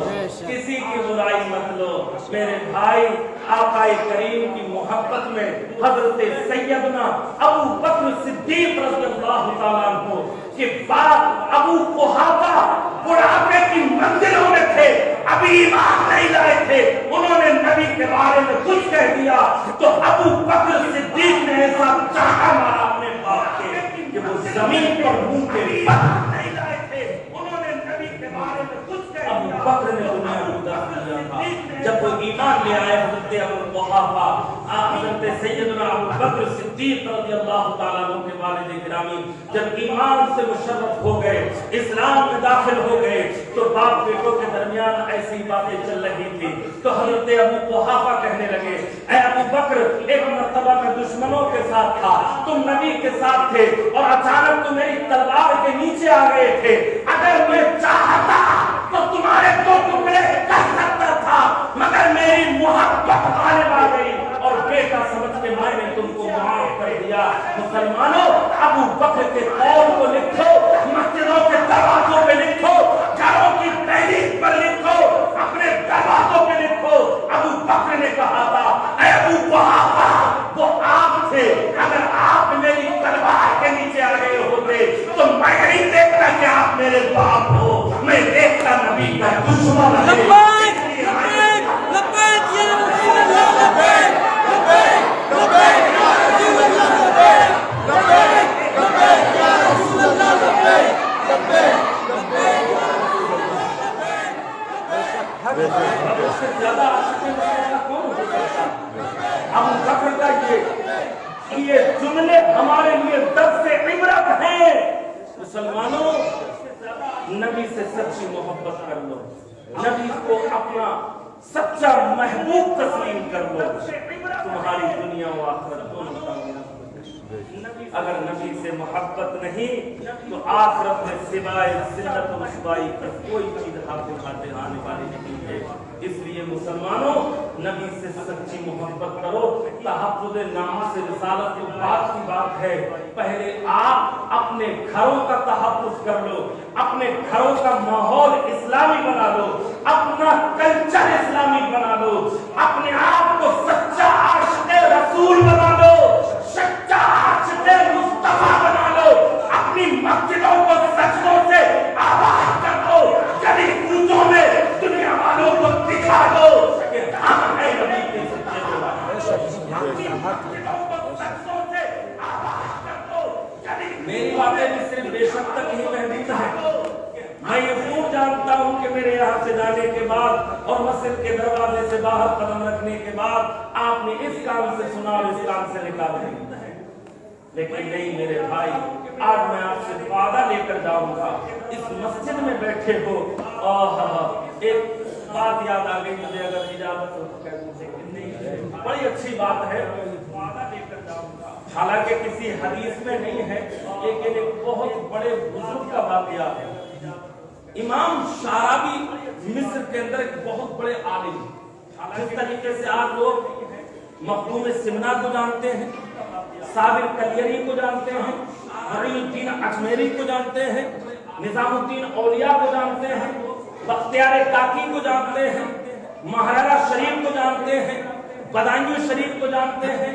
किसी की बुराई मत लो। मेरे भाई आकाए करीम की मोहब्बत में हजरत सैयदना अबू बकर सिद्दीक रज़ियल्लाहु ताला अन्हु के बाद अबू कुहाफा बुढ़ापे की मंजिलों में थे, अभी ईमान नहीं लाए थे, उन्होंने नबी के बारे में कुछ कह दिया तो अबू बकर सिद्दीक ने ऐसा चाका मारा अपने बाप के कि वो जमीन पर मुंह के बल नहीं लाए थे, उन्होंने नबी के बारे में कुछ कह दिया। अबू बकर ने दुनिया को उदास किया था जब वो ईमान ले आए हजरत अबू कुहाफा, हजरत सैयदना अबू बकर सिद्दीक रज़ियल्लाहु ताला अन्हु के वालिद गिरामी जब ईमान से मुशर्रफ हो गए, इस्लाम में दाखिल हो गए, तो बाप बेटों के दरमियान ऐसी बातें चल रही थी। तो हजरत अबू कुहाफा कहने लगे, ऐ अबू बकर, एक मर्तबा में दुश्मनों के साथ था, तुम नबी के साथ थे और अचानक तुम मेरी तलवार के नीचे आ गए थे, अगर मैं चाहता तो तुम्हारे दो टुकड़े कर सकता था, मगर मेरी मोहब्बत गालिब आ गई और बेटा समझ के मैंने तुमको माफ कर दिया। मुसलमानों, अबू बकर के कौल को लिखो, मस्जिदों के दरवाजों पे लिखो, घरों की तहरीक पर लिखो, अपने दरवाजों पे लिखो। अबू बकर ने कहा था, ऐ अबू कुहाफा, वो आप थे, अगर आप मेरी तलवार के नीचे आ गए होते तो मैं नहीं देखता कि आप मेरे बाप हो, मैं देखता नबी का दुश्मन। लब्बैक लब्बैक लब्बैक या रसूल अल्लाह, लब्बैक लब्बैक लब्बैक या रसूल अल्लाह, लब्बैक लब्बैक लब्बैक या रसूल अल्लाह, लब्बैक लब्बैक लब्बैक या रसूल अल्लाह। उससे ज्यादा आशिक़ रसूल कौन हो सकता? अबू बकर का ये जुमले हमारे लिए दर्स से इबरत हैं। मुसलमानों, नबी से सच्ची मोहब्बत कर लो, नबी को अपना सच्चा महबूब तस्लीम कर लो, तुम्हारी दुनिया व आखिरत दोनों कामयाब। अगर नबी से मोहब्बत नहीं तो आखिरत में सिवाय जिल्लत व रुसवाई का कोई चीज आपके हाथ आने वाली नहीं है। इसलिए मुसलमानों, नबी से सच्ची मोहब्बत करो। तहफ़्फ़ुज़ नामुस रिसालत तो बात की बात है, पहले आप अपने घरों का तहफ़्फ़ुज़ कर लो, अपने घरों का माहौल इस्लामी बना लो, अपना कल्चर इस्लामी बना लो, अपने आप को सच्चा आशिक़े रसूल बना लो, सच्चा आशिक़े मुस्तफा बना लो, अपनी मस्जिदों को सजदों से आबाद कर दो, गली कूचों में दुनिया वालों को दिखा दो कि हम हैं नबी के सच्चे गुलाम। मेरी बातें भी सिर्फ बेशक तक ही महदूद है। मैं ये खूब जानता हूँ कि मेरे यहाँ से जाने के बाद और मस्जिद के दरवाजे से बाहर कदम रखने के बाद आपने इस काम से सुना और इस काम से निकाल दिया, लेकिन नहीं मेरे भाई, आज मैं आपसे वादा लेकर जाऊंगा। इस मस्जिद में बैठे हो, एक बात याद आ गई मुझे, अगर इजाजत हो तो कह दूं, नहीं बड़ी अच्छी बात है, वादा लेकर जाऊंगा। हालांकि किसी हदीस में नहीं है, लेकिन एक बहुत बड़े बुजुर्ग का वाकया है। इमाम शाराबी मिस्र के अंदर एक बहुत बड़े आलिम, जिस तरीके से आप लोग मखदूम सिमना को जानते हैं, साबिर कलियरी को जानते हैं, मरीउद्दीन अजमेरी को जानते हैं, निजामुद्दीन औलिया को जानते हैं, बख्तियार काकी को जानते हैं, महाराणा शरीफ को जानते हैं, बदायूं शरीफ को जानते हैं,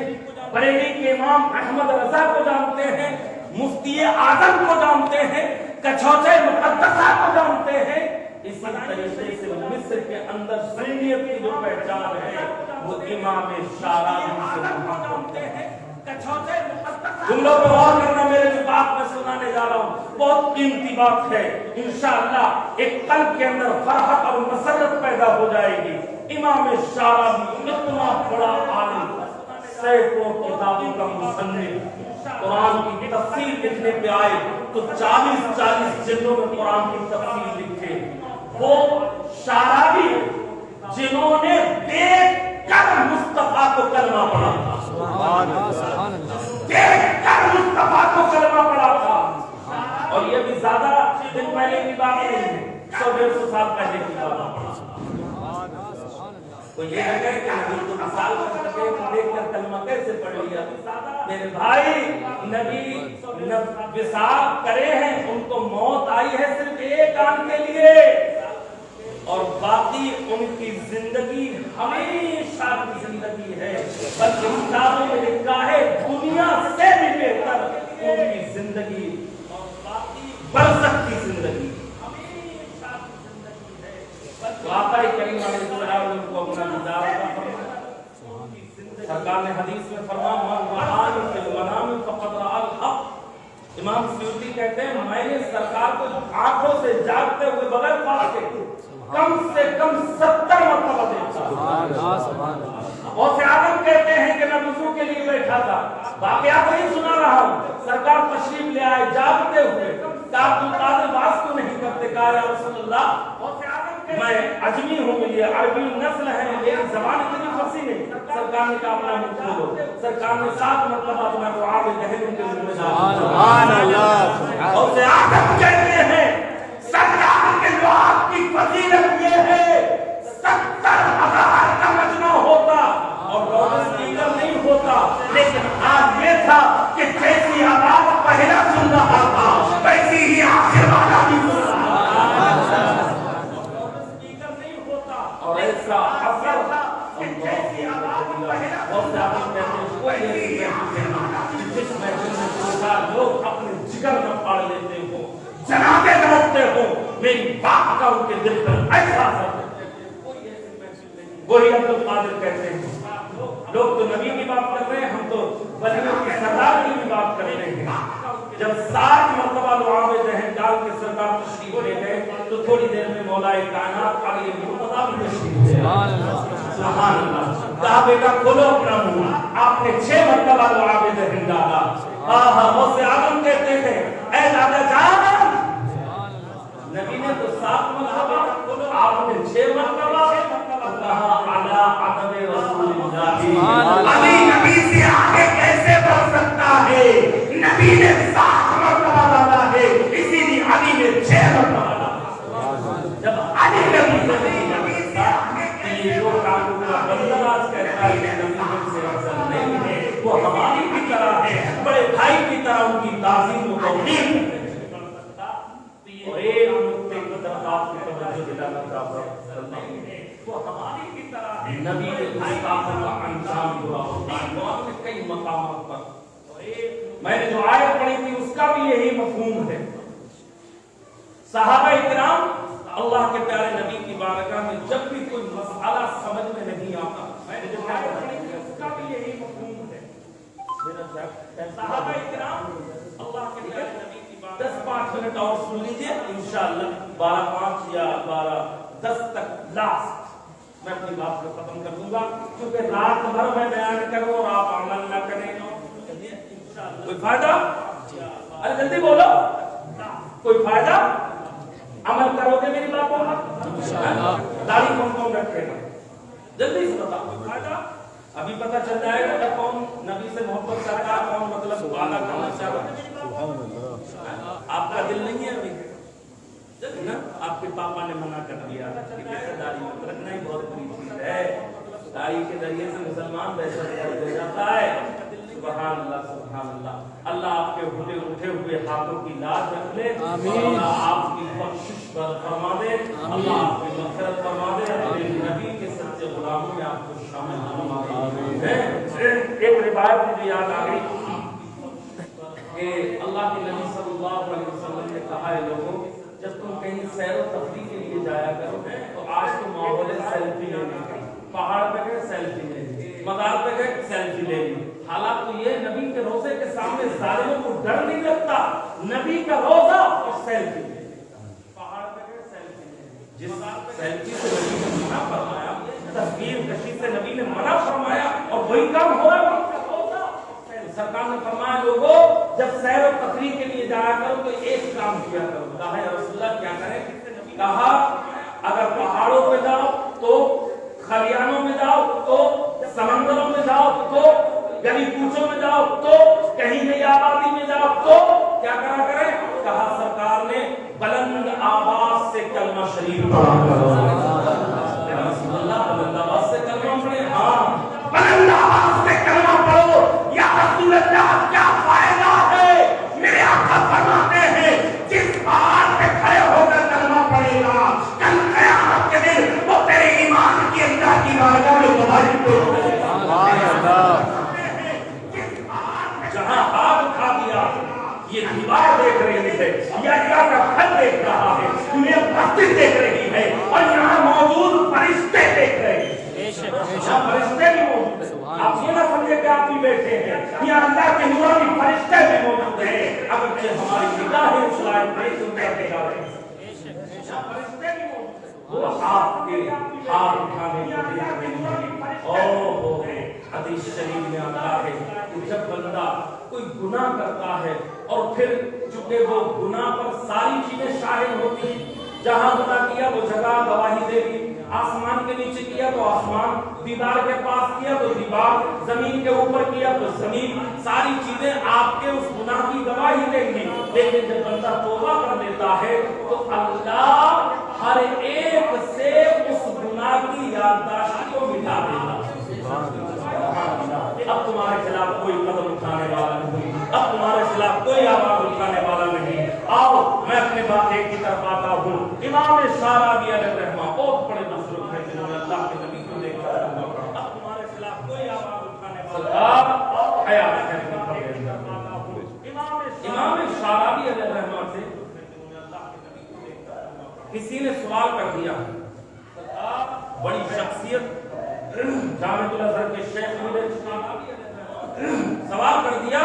बरेली के इमाम अहमद रजा को जानते हैं, मुफ्ती आजम को जानते हैं, कछौचे मुक़द्दसा को जानते हैं। इसी तरीके से मिस्र के अंदर सुन्नियत की जो पहचान है वो इमाम शाराबी से जानते हैं। तुम लोग गौर करना, मेरे जो बात मैं सुनाने जा रहा हूँ बहुत कीमती बात है। इंशाअल्लाह एक कल्ब के अंदर फरहत और मसरत पैदा हो जाएगी। इमाम शाराबी इतना बड़ा आलिम, सैकड़ों किताबों का मुसन्निफ कुरान की तफसीर लिखने पे आए तो 40-40 जिल्दों में कुरान की तफसीर लिखे। वो शाराबी जिन्होंने देखकर मुस्तफा को कलमा पढ़ा था, देखकर मुस्तफा को कलमा पढ़ा था। और ये भी ज्यादा दिन पहले की बात नहीं है, 100-150 साल पहले की बात। तो ये लगे कि नबी तो मिसाल कर सके कि देखकर कलमा कैसे पढ़ लिया। मेरे भाई, नबी विसाल करे हैं, उनको मौत आई है सिर्फ एक आन के लिए, और बाकी उनकी जिंदगी हमेशा की जिंदगी है। बल्कि किताबों में लिखा है दुनिया से भी बेहतर उनकी जिंदगी और बाकी बरसक की जिंदगी हमेशा की जिंदगी है। तो आका करीम अलैहिस्सलाम ने उनको अपना दीदार अता फरमाया। सरकार ने हदीस में फरमाया मन रआनी फिल मनाम फक़द रअल हक़। इमाम सुयूती कहते हैं मैंने सरकार को आंखों से जागते हुए बगैर पास के कम से कम 70 मरतबा देखा। और से आदम कहते हैं कि मैं वुजू के लिए बैठा था, वाकया नहीं सुना रहा हूँ, सरकार तशरीफ ले आए जागते हुए, बात को नहीं करते, कहा या रसूलल्लाह मैं अजमी हूँ, ये अरबी नस्ल है, मेरी जबान इतनी फंसी नहीं। सरकार ने कहा अपना मुंह खोलो। सरकार ने 7 मरतबा अपना दुआ में दहन के रूप में सुभान अल्लाह। और से आदम कहते हैं सरकार के दुआ की फजीलत ये है 70,000 का मजमा होता और लाउड स्पीकर नहीं होता, लेकिन आज ये था कि जैसी आवाज पहला सुन रहा था वैसी ही आखिर वाला भी सुन रहा था। लाउड स्पीकर नहीं होता और ऐसा असर था कि जैसी आवाज पहला और ज्यादा कहते हैं जिस महफिल में पूरा लोग अपने जिगर में फाड़ लेते हो, जनाजे दौड़ते हो, मेरी बात का उनके दिल पर ऐसा असर वही अब्दुल कादिर कहते हैं। लोग तो नबी की बात कर रहे हैं, हम तो वलियों के सरदार की भी बात कर रहे हैं। जब 7 मरतबा दुआ में दहन डाल के सरकार तशरीफ ले गए तो थोड़ी देर में मौलाए कायनात अली मुर्तजा भी तशरीफ ले आए। सुभान अल्लाह। कहा बेटा खोलो अपना मुंह। आपने 6 मरतबा दुआ में दहन डाला। आहा, मौसे आदम कहते थे ऐ दादा जान, नबी ने तो 7 मरतबा, आपने 6 मरतबा। अली नबी से आगे कैसे बढ़ सकता है? नबी ने 7 मरतबा डाला है, इसीलिए अली ने 6 मरतबा डाला। जब अली नबी से आगे ये जो कानून का बंदराज कहता है नबी से अफजल नहीं है, वो हमारी भी तरह है, बड़े भाई की तरह उनकी ताज़ीम और तौक़ीर और एक नुक्ते की तरफ आपकी तवज्जो दिलाना चाहता हूं, वो हमारी की तरह है। नबी के गुस्ताखों का अंजाम बुरा होता है कुरान के कई मकामात पर। मैंने जो आयत पढ़ी थी उसका भी यही मफहूम है। सहाबा इकराम अल्लाह के प्यारे नबी की बारगाह में जब भी कोई मसला समझ में नहीं आता, मैंने जो आयत पढ़ी थी उसका भी यही मफहूम है। मेरा सहाबा इकराम अल्लाह के प्यारे नबी की 10-5 मिनट और सुन लीजिए, इंशाअल्लाह 12-5 या 12-10 तक लास्ट मैं अपनी बात को खत्म कर दूंगा, क्योंकि रात भर मैं बयान करूं और आप अमल न करें कोई फायदा? अरे जल्दी बोलो, कोई फायदा? अमल करोगे मेरी बातों का? दाढ़ी कौन रखेगा? जल्दी से बताओ, कोई फायदा? अभी पता चल जाएगा कि कौन नबी से मोहब्बत करता है, कौन मतलब वादा करना चाहता है। आपका दिल नहीं है अभी ना, आपके पापा ने मना कर दिया कि दाढ़ी मत रखना, ही बहुत बुरी चीज है। दाढ़ी के जरिए से मुसलमान वैसा हो जाता है। सुभान अल्लाह, सुभान अल्लाह। अल्लाह आपके उठे हुए हाथों की लाज रख ले, अल्लाह आपकी बख्शिश फरमा दे, अल्लाह आपकी मग़फ़िरत फरमा दे, अपने नबी के सच्चे गुलामों में आपको शामिल फरमा दे। एक रिवायत मुझे याद आ गई कि अल्लाह के नबी सल्लल्लाहु अलैहि वसल्लम ने कहा है लोगों, जब तुम कहीं सैर और तफरीह के लिए जाया करो तो आज तो माहौल है सेल्फी लेने का, पहाड़ पे गए सेल्फी लेने, मज़ार पे गए सेल्फी लेने। हालात तो ये नबी के रोजे के सामने जालिमों को डर नहीं लगता, नबी का रोजा और सेल्फी, पहाड़ पे गए सेल्फी लेने। जिस सेल्फी से नबी ने मना फरमाया, तस्वीर कशी से नबी ने मना फरमाया, और वही काम हो रहा है। सरकार ने फरमाया लोगों जब सैर और तफरीह के लिए जाया करो तो एक काम किया करो। कहा या रसूलल्लाह क्या करें? कहा अगर पहाड़ों पे जाओ तो, खलियानों में जाओ तो, समंदरों में जाओ तो, गली कूचों में जाओ तो, कहीं नई आबादी में जाओ तो क्या करा करें? कहा सरकार ने बुलंद आवाज से कलमा शरीफ पढ़ा करो। रसूलल्लाह बुलंद आवाज से कलमा पढ़े? हाँ, बुलंद आवाज से कलमा पढ़ो। या रसूलल्लाह क्या फायदा है? मेरे आका फरमाते हैं जिस पहाड़ पे खड़े होकर कलमा पढ़ेगा कल क़यामत के दिन वो तेरे ईमान की अल्लाह की बारगाह में गवाही पेश करेगा। जहां आग खा दिया ये दीवार देख रही है, या का घर देख रहा है, ये मस्जिद देख रही है और यहाँ मौजूद फरिश्ते देख रहे हैं। फरिश्ते भी मौजूद हैं। आप ये ना समझे कि आप भी बैठे हैं, यहाँ अल्लाह के नूरानी फरिश्ते भी मौजूद हैं। अगर हमारी निगाहें इस लायक नहीं तो क्या देखा रहे हैं? फरिश्ते भी मौजूद हैं। वो आपके हाथ उठाने को देख रहे हैं। और हदीस शरीफ में आता है कि जब बंदा कोई गुनाह करता है और फिर चूंकि वो गुनाह पर सारी चीजें शाहिद होती हैं, जहां गुनाह किया वो जगह गवाही देगी, आसमान के नीचे किया तो आसमान, दीवार के पास किया तो दीवार, जमीन के ऊपर किया तो जमीन, सारी चीजें आपके उस गुनाह की गवाही देंगी। लेकिन जब बंदा तौबा कर लेता है तो अल्लाह हर एक से उस गुनाह की याददाश्त को मिटा देगा। अब तुम्हारे खिलाफ कोई कदम उठाने वाला नहीं, अब तुम्हारे खिलाफ कोई आवाज उठाने वाला नहीं। आओ मैं अपने बात एक की तरफ आता हूँ। इमाम शाराबी अलैहिर्रहमा बहुत बड़े बुजुर्ग हैं जिन्होंने अल्लाह के नबी को देखा। अब तुम्हारे खिलाफ कोई आवाज उठाने वाला इमाम शाराबी अलैहिर्रहमा से किसी ने सवाल कर दिया, बड़ी शख्सियत जामिअतुल अज़हर के शेख सवाल कर दिया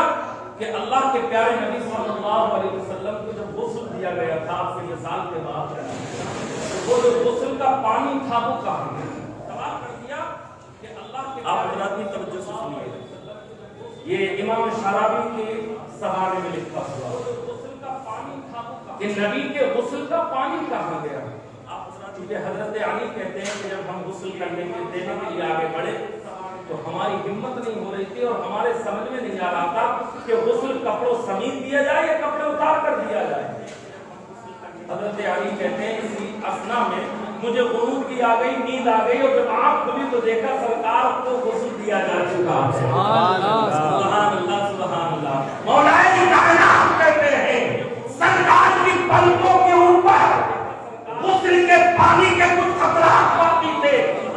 कि अल्लाह के प्यारे नबी सल्लल्लाहु अलैहि वसल्लम को जब गुस्ल दिया गया था आपसे ये साल के बाद, वो जो गुस्ल का पानी था वो कहाँ गया? सवाल कर दिया कि अल्लाह के आप अपनी तवज्जो से सुनिए, ये इमाम शाराबी के सवाल में लिखा हुआ गुस्ल का पानी था वो कहाँ, कि नबी के गुस्ल का पानी कहाँ गया? क्योंकि हजरत अली कहते हैं कि जब हम गुस्ल करने के देने के लिए आगे बढ़े तो हमारी हिम्मत नहीं हो रही थी और हमारे समझ में नहीं आ रहा था कि गुस्ल कपड़ों समेत दिया जाए या कपड़े उतार कर दिया जाए। हजरत अली कहते हैं इसी असना में मुझे गुरूर की आ गई, नींद आ गई और जब आंख खुली तो देखा सरकार को गुस्ल दिया जा चुका है। सुभान अल्लाह सुभान अल्लाह। मौलाए कायनात कहते हैं सरकार की पलकों के ऊपर गुस्ल के पानी के कुछ कतरात बाकी थे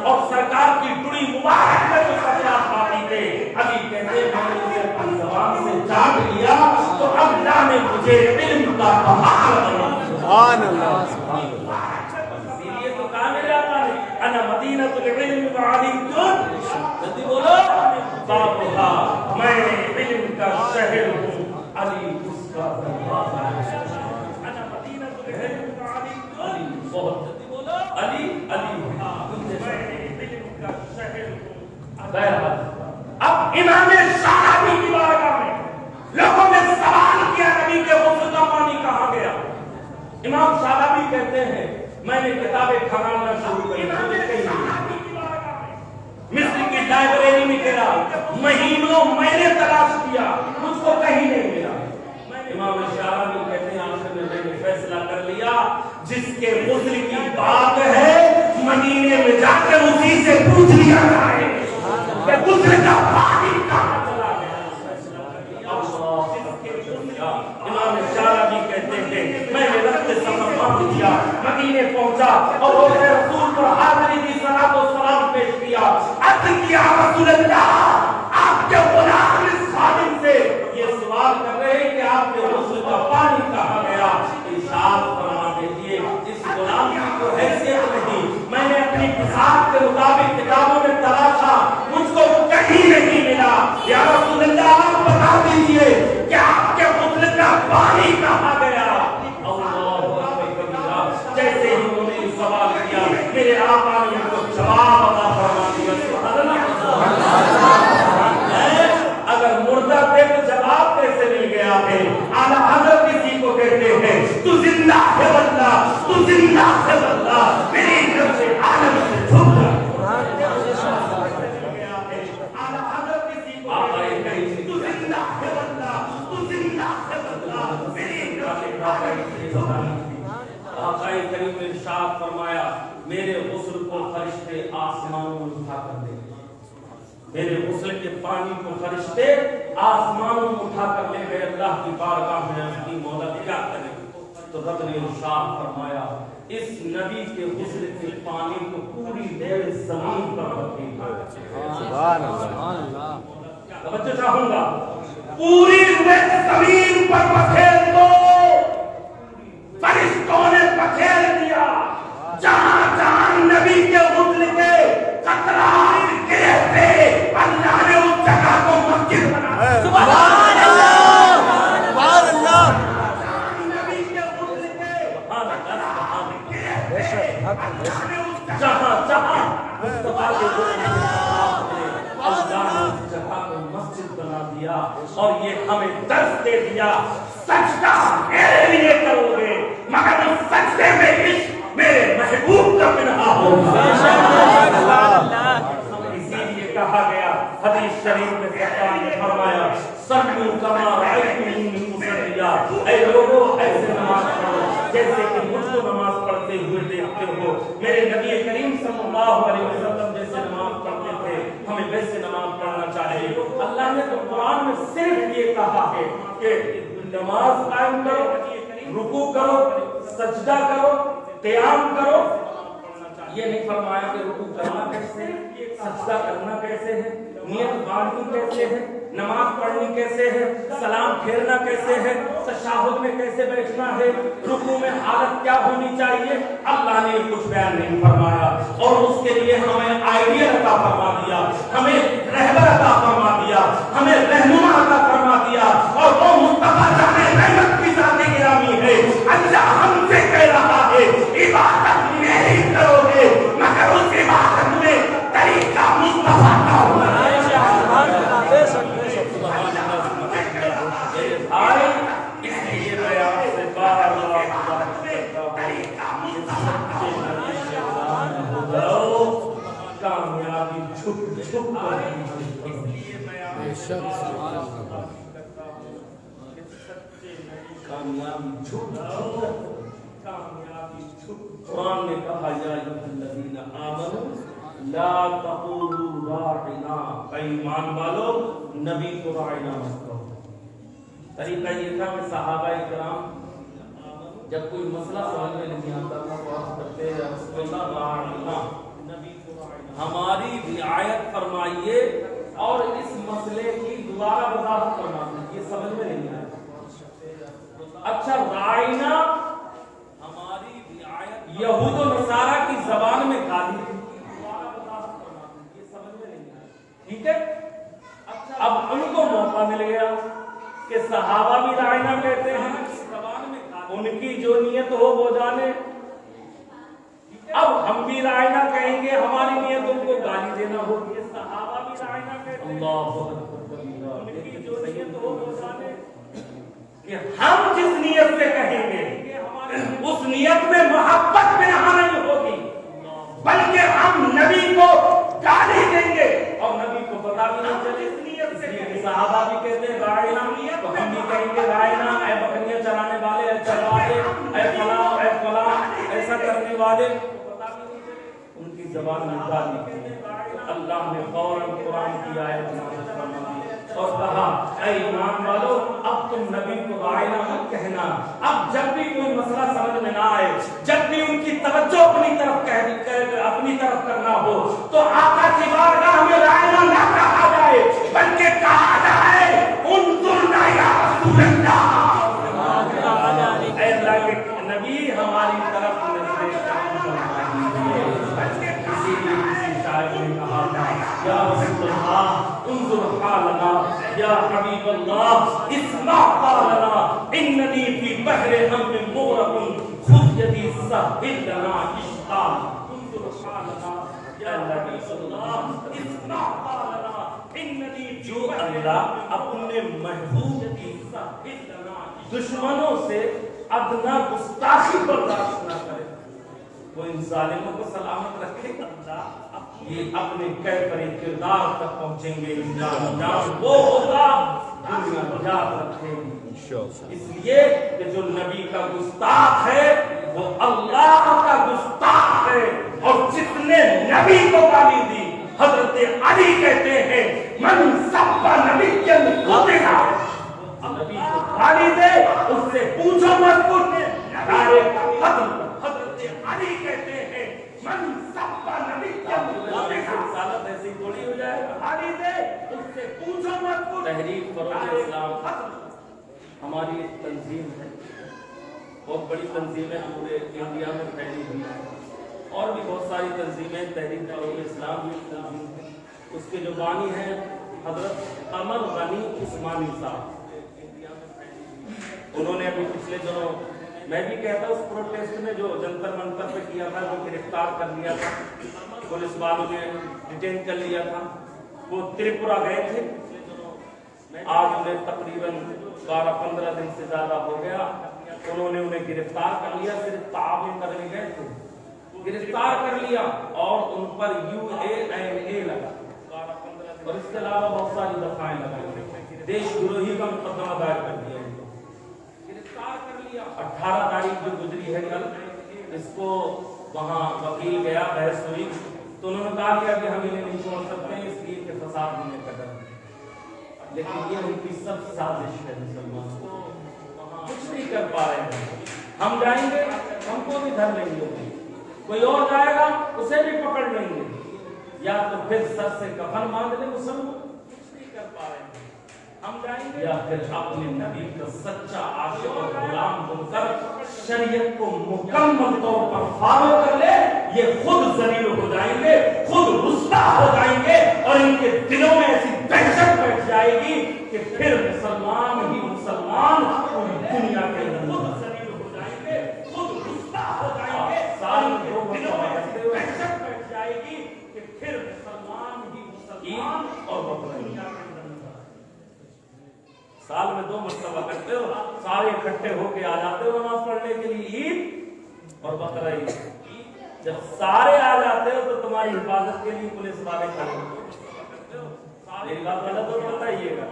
और सरकार की टुड़ी मुबारक में कुछ कतरात बाकी थे। अभी कहते मैंने उसे अपनी ज़बान से चाट लिया तो अल्लाह ने मुझे इल्म का कमाल दिया। सुभान अल्लाह सुभान अल्लाह। इसीलिए तो कहा मेरे आका ने अना मदीनतुल इल्म व अलीकुन, जल्दी बोलो बाबुहा, मैं इल्म का शहर हूँ, अली उसका दरवाजा। अना मदीनतुल इल्म व अलीकुन, बहुत जल्दी बोलो अली अली। अब इमाम शाराबी की बारगाह में लोगों ने सवाल किया नबी के गुस्ल का पानी कहाँ गया? इमाम शाराबी कहते हैं मैंने किताबें खंगालना शुरू की, मिस्र की लाइब्रेरी में गिरा, महीनों मैंने तलाश किया, मुझको कहीं नहीं मिला। इमाम शाराबी कहते हैं आखिर में मैंने फैसला कर लिया जिसके गुस्ल की बात है मदीने में जाकर उसी से पूछ लिया जाए कि गुस्ल का पानी कहाँ चला गया। इमाम शाराबी कहते हैं मैंने रफ्ते सफर बांध दिया, मदीने पहुंचा और रोज़े रसूल पर हाज़िरी की सलात व सलाम पेश किया। अर्ज़ किया रसूलल्लाह आपके गुलाम इस खादिम से ये सवाल कर रहे हैं कि आपके गुस्ल का पानी कहाँ गया? इरशाद फरमा दीजिए इस गुलाम की तो हैसियत नहीं, मैंने अपनी किताब के मुताबिक किताबों में तलाशा, मुझको कहीं नहीं मिला। या रसूलल्लाह आप बता दीजिए कि आपके गुस्ल का पानी कहाँ गया? जैसे ही उन्होंने सवाल किया मेरे आका ने उनको जवाब अता फरमा दिया। ہے اعلیٰ حضرت کسی کو کہتے ہیں تو زندہ ہے واللہ تو زندہ ہے واللہ میری طرف سے عالم سے جھک کر اعلیٰ حضرت کسی کو کہتے ہیں تو زندہ ہے واللہ تو زندہ ہے واللہ میری طرف سے عالم سے جھک کر آقا کریم نے ارشاد فرمایا میرے غسل کو فرشتے آسمانوں میں اٹھا کر دیں گے میرے غسل کے پانی کو فرشتے آسمانوں میں اٹھا کر لے گئے اللہ کی بارگاہ میں اپنی مولا کیا کریں تو رب نے ارشاد فرمایا اس نبی کے غسل کے پانی کو پوری دیر زمین پر رکھیں سبحان اللہ توجہ چاہوں گا پوری دیر زمین پر بکھیر دو فرشتوں نے بکھیر دیا جہاں جہاں نبی کے غسل کے قطرات گرے تھے اللہ نے اس جگہ کو مسجد بنا دیا سبحان اللہ سبحان اللہ نبی کے غسل کے قطرات گرے تھے جہاں جہاں مصطفیٰ کے غسل کے قطرات نے اللہ نے اس جگہ کو مسجد بنا دیا اور یہ ہمیں درس دے دیا سجدہ میرے لیے کرو گے مگر اس سجدے میں عشق میرے محبوب کا پنہا ہوگا اسی لیے کہا گیا حدیث شریف میں سرکار نے فرمایا صلوا کما رأیتمونی اصلی اے لوگوں ایسے نماز پڑھو جیسے کہ مجھ کو نماز پڑھتے ہوئے دیکھتے ہو میرے نبی کریم صلی اللہ علیہ وسلم جیسے نماز پڑھتے تھے ہمیں ویسے نماز پڑھنا چاہیے اللہ نے تو قرآن میں صرف یہ کہا ہے کہ نماز قائم کرو رکوع کرو سجدہ کرو قیام کرو یہ نہیں فرمایا کہ رکوع کرنا کیسے ہے سجدہ کرنا کیسے ہے نیت باندھنی کیسے ہے نماز پڑھنی کیسے ہے سلام پھیرنا کیسے ہے تشہد میں کیسے بیٹھنا ہے رکوع میں حالت کیا ہونی چاہیے اللہ نے کچھ بیان نہیں فرمایا اور اس کے لیے ہمیں آئیڈیا عطا فرما دیا ہمیں رہبر عطا فرما دیا ہمیں رہنما عطا فرما دیا اور وہ مصطفیٰ جانے رحمت کی ذات گرامی ہے اللہ ہم سے کہہ رہا ہے عبادت میری کرو گے مگر اس عبادت میں طریقہ مصطفیٰ کا ہونا کامیابی چھپ چھپ قرآن نے کہا یا ایھا الذین آمنوا لا تقولوا راعنا اے ایمان والو نبی کو راعنا مت کہو طریقہ یہ تھا کہ صحابہ کرام جب کوئی مسئلہ سمجھ میں نہیں آتا تھا تو آپ کرتے ہیں راعنا ہماری رعایت فرمائیے اور اس مسئلے کی دوبارہ وضاحت فرمائیے یہ سمجھ میں نہیں آیا اچھا راعنا ہماری رعایت یہود و نصارہ کی زبان میں گالی تھی دوبارہ وضاحت فرمائیے یہ سمجھ میں نہیں آیا ٹھیک ہے اب ان کو موقع مل گیا کہ صحابہ بھی راعنا کہتے ہیں ان کی جو نیت ہو وہ جانے اب ہم بھی راعنا کہیں گے ہماری نیت ان کو گالی دینا ہوگی صحابہ بھی راعنا کہتے ہیں اللہ اکبر ان کی جو نیت ہو وہ جانے کہ ہم جس نیت سے کہیں گے اس نیت میں محبت میں یہاں نہیں ہوگی بلکہ ہم نبی کو گالی دیں گے اور نبی کو پتا بھی نہیں چلے اس نیت سے صحابہ بھی کہتے ہیں راعنا تو ہم بھی کہیں گے راعنا اے بکریاں چرانے والے اے چرواہے اے فلاں ایسا کرنے والے ان کی زبان میں گالی اللہ نے فوراً قرآن کی آیت نازل فرمائی اور کہا اے ایمان والو اب تم نبی کو راعنا مت کہنا اب جب بھی کوئی مسئلہ سمجھ میں نہ آئے جب بھی ان کی توجہ اپنی طرف کرنا ہو تو آقا کی بارگاہ میں راعنا نہ کہا جائے بلکہ کہا جائے انظرنا یا رسول اللہ اے اللہ کے نبی ہماری طرف اسی لیے کسی شاعر نے کہا تھا یا رسول اللہ انظر حالنا یا حبیب اللہ اسمع قالنا اننی فی بحر ہم مغرق خذ یدی سہل لنا عشقا انظر حالنا یا نبی صلی اللہ اسمع قالنا اننی جو اللہ اپنے محبوب کی दुश्मनों से अदना गुस्ताखी बर्दाश्त न करे, वो इन जालिमों को सलामत रखेगा। ये अपने कैफरी किरदार तक पहुंचेंगे, इंसान वो होगा दुनिया याद रखेगी। इसलिए कि जो नबी का गुस्ताख है वो अल्लाह का गुस्ताख है। और जितने नबी को गाली दी, हजरत अली कहते हैं मन सब्बा नबिय्यन कुतिला, नबी को गाली दे उससे पूछो मत पूछे। हजरत अली कहते हैं मन सब्बा नबिय्यन कुतिला, सालत ऐसी थोड़ी हो जाएगा, गाली दे उससे पूछो मत पूछे। तहरीक फरोग इस्लाम हमारी एक तंजीम है, बहुत बड़ी तंजीम है, पूरे इंडिया में फैली हुई है, और भी बहुत सारी तंजीमें तहरीक फरोग इस्लाम की तंजीम है। उसके जो बानी हैं हजरत अमर गनी उस्मानी साहब, उन्होंने अभी पिछले दिनों, मैं भी कहता उस प्रोटेस्ट में जो जंतर मंतर पे किया था, वो गिरफ्तार कर लिया था, पुलिस वालों ने डिटेन कर लिया था। वो त्रिपुरा गए थे, आज उन्हें तकरीबन 12-15 दिन से ज्यादा हो गया। उन्होंने उन्हें गिरफ्तार कर लिया, सिर्फ ताबीन करने गए थे, गिरफ्तार कर लिया और उन पर UANA लगा, और इसके अलावा बहुत सारी दफाएं लगाई, देशद्रोही का मुकदमा दायर कर दिया, गिरफ्तार कर लिया। 18 तारीख जो गुजरी है कल, इसको वहाँ वकील गया, बहस हुई, तो उन्होंने कहा लिया कि हम इन्हें नहीं छोड़ सकते इसलिए कि फसाद होने का डर, लेकिन ये उनकी सब साजिश है। मुसलमान कुछ नहीं कर पा रहे हैं, हम जाएंगे हमको भी धर लेंगे, कोई और जाएगा उसे भी पकड़ लेंगे, या तो फिर सर से कफन बांध ले मुसलमान, कुछ नहीं कर पा रहे हैं, हम जाएंगे, या फिर अपने नबी का सच्चा आशिक और गुलाम बनकर शरीयत को मुकम्मल तौर पर फॉलो कर ले, ये खुद जलील हो जाएंगे, खुद रुस्वा हो जाएंगे, और इनके दिलों में ऐसी दहशत बैठ जाएगी कि फिर मुसलमान ही मुसलमान पूरी दुनिया के अंदर खुद जलील हो जाएंगे, खुद रुस्वा हो जाएंगे, सारी दिलों में ऐसी दहशत बैठ जाएगी कि फिर मुसलमान ही मुसलमान और दुनिया के अंदर। साल में 2 मरतबा करते हो, सारे इकट्ठे होके आ जाते हो नमाज पढ़ने के लिए, ईद और बकरा ईद। जब सारे आ जाते हो तो तुम्हारी हिफाजत के लिए पुलिस वाले खड़े होते हो, मेरी बात गलत हो तो बताइएगा,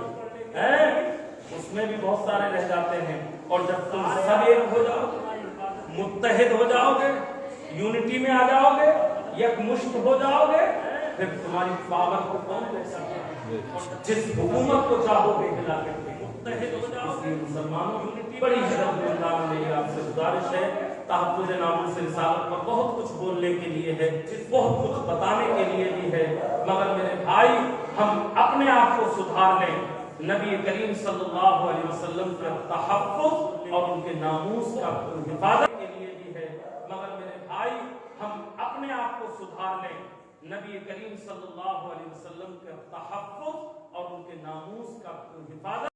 उसमें भी बहुत सारे रह जाते हैं। और जब तुम सब एक हो जाओ, मुत्तहिद हो जाओगे, यूनिटी में आ जाओगे, यकमुश्त हो जाओगे, फिर तुम्हारी पावर को कौन रोक सकता है? जिस हुकूमत को चाहोगे हिला करके मुत्तहिद हो जाओगे। मुसलमानों बड़ी हरमत मेरी आपसे गुजारिश है, तहफ़्फ़ुज़ नामुस रिसालत पर बहुत कुछ बोलने के लिए है, बहुत कुछ बताने के लिए भी है, मगर मेरे भाई हम अपने आप को सुधार लें, नबी करीम सल्लल्लाहु अलैहि वसल्लम के तहफ़्फ़ुज़ और उनके नामूस का हिफाजत के लिए भी है, मगर मेरे भाई हम अपने आप को सुधार लें, नबी करीम सल्लल्लाहु अलैहि वसल्लम के तहफ़्फ़ुज़ और उनके नामूस का हिफाजत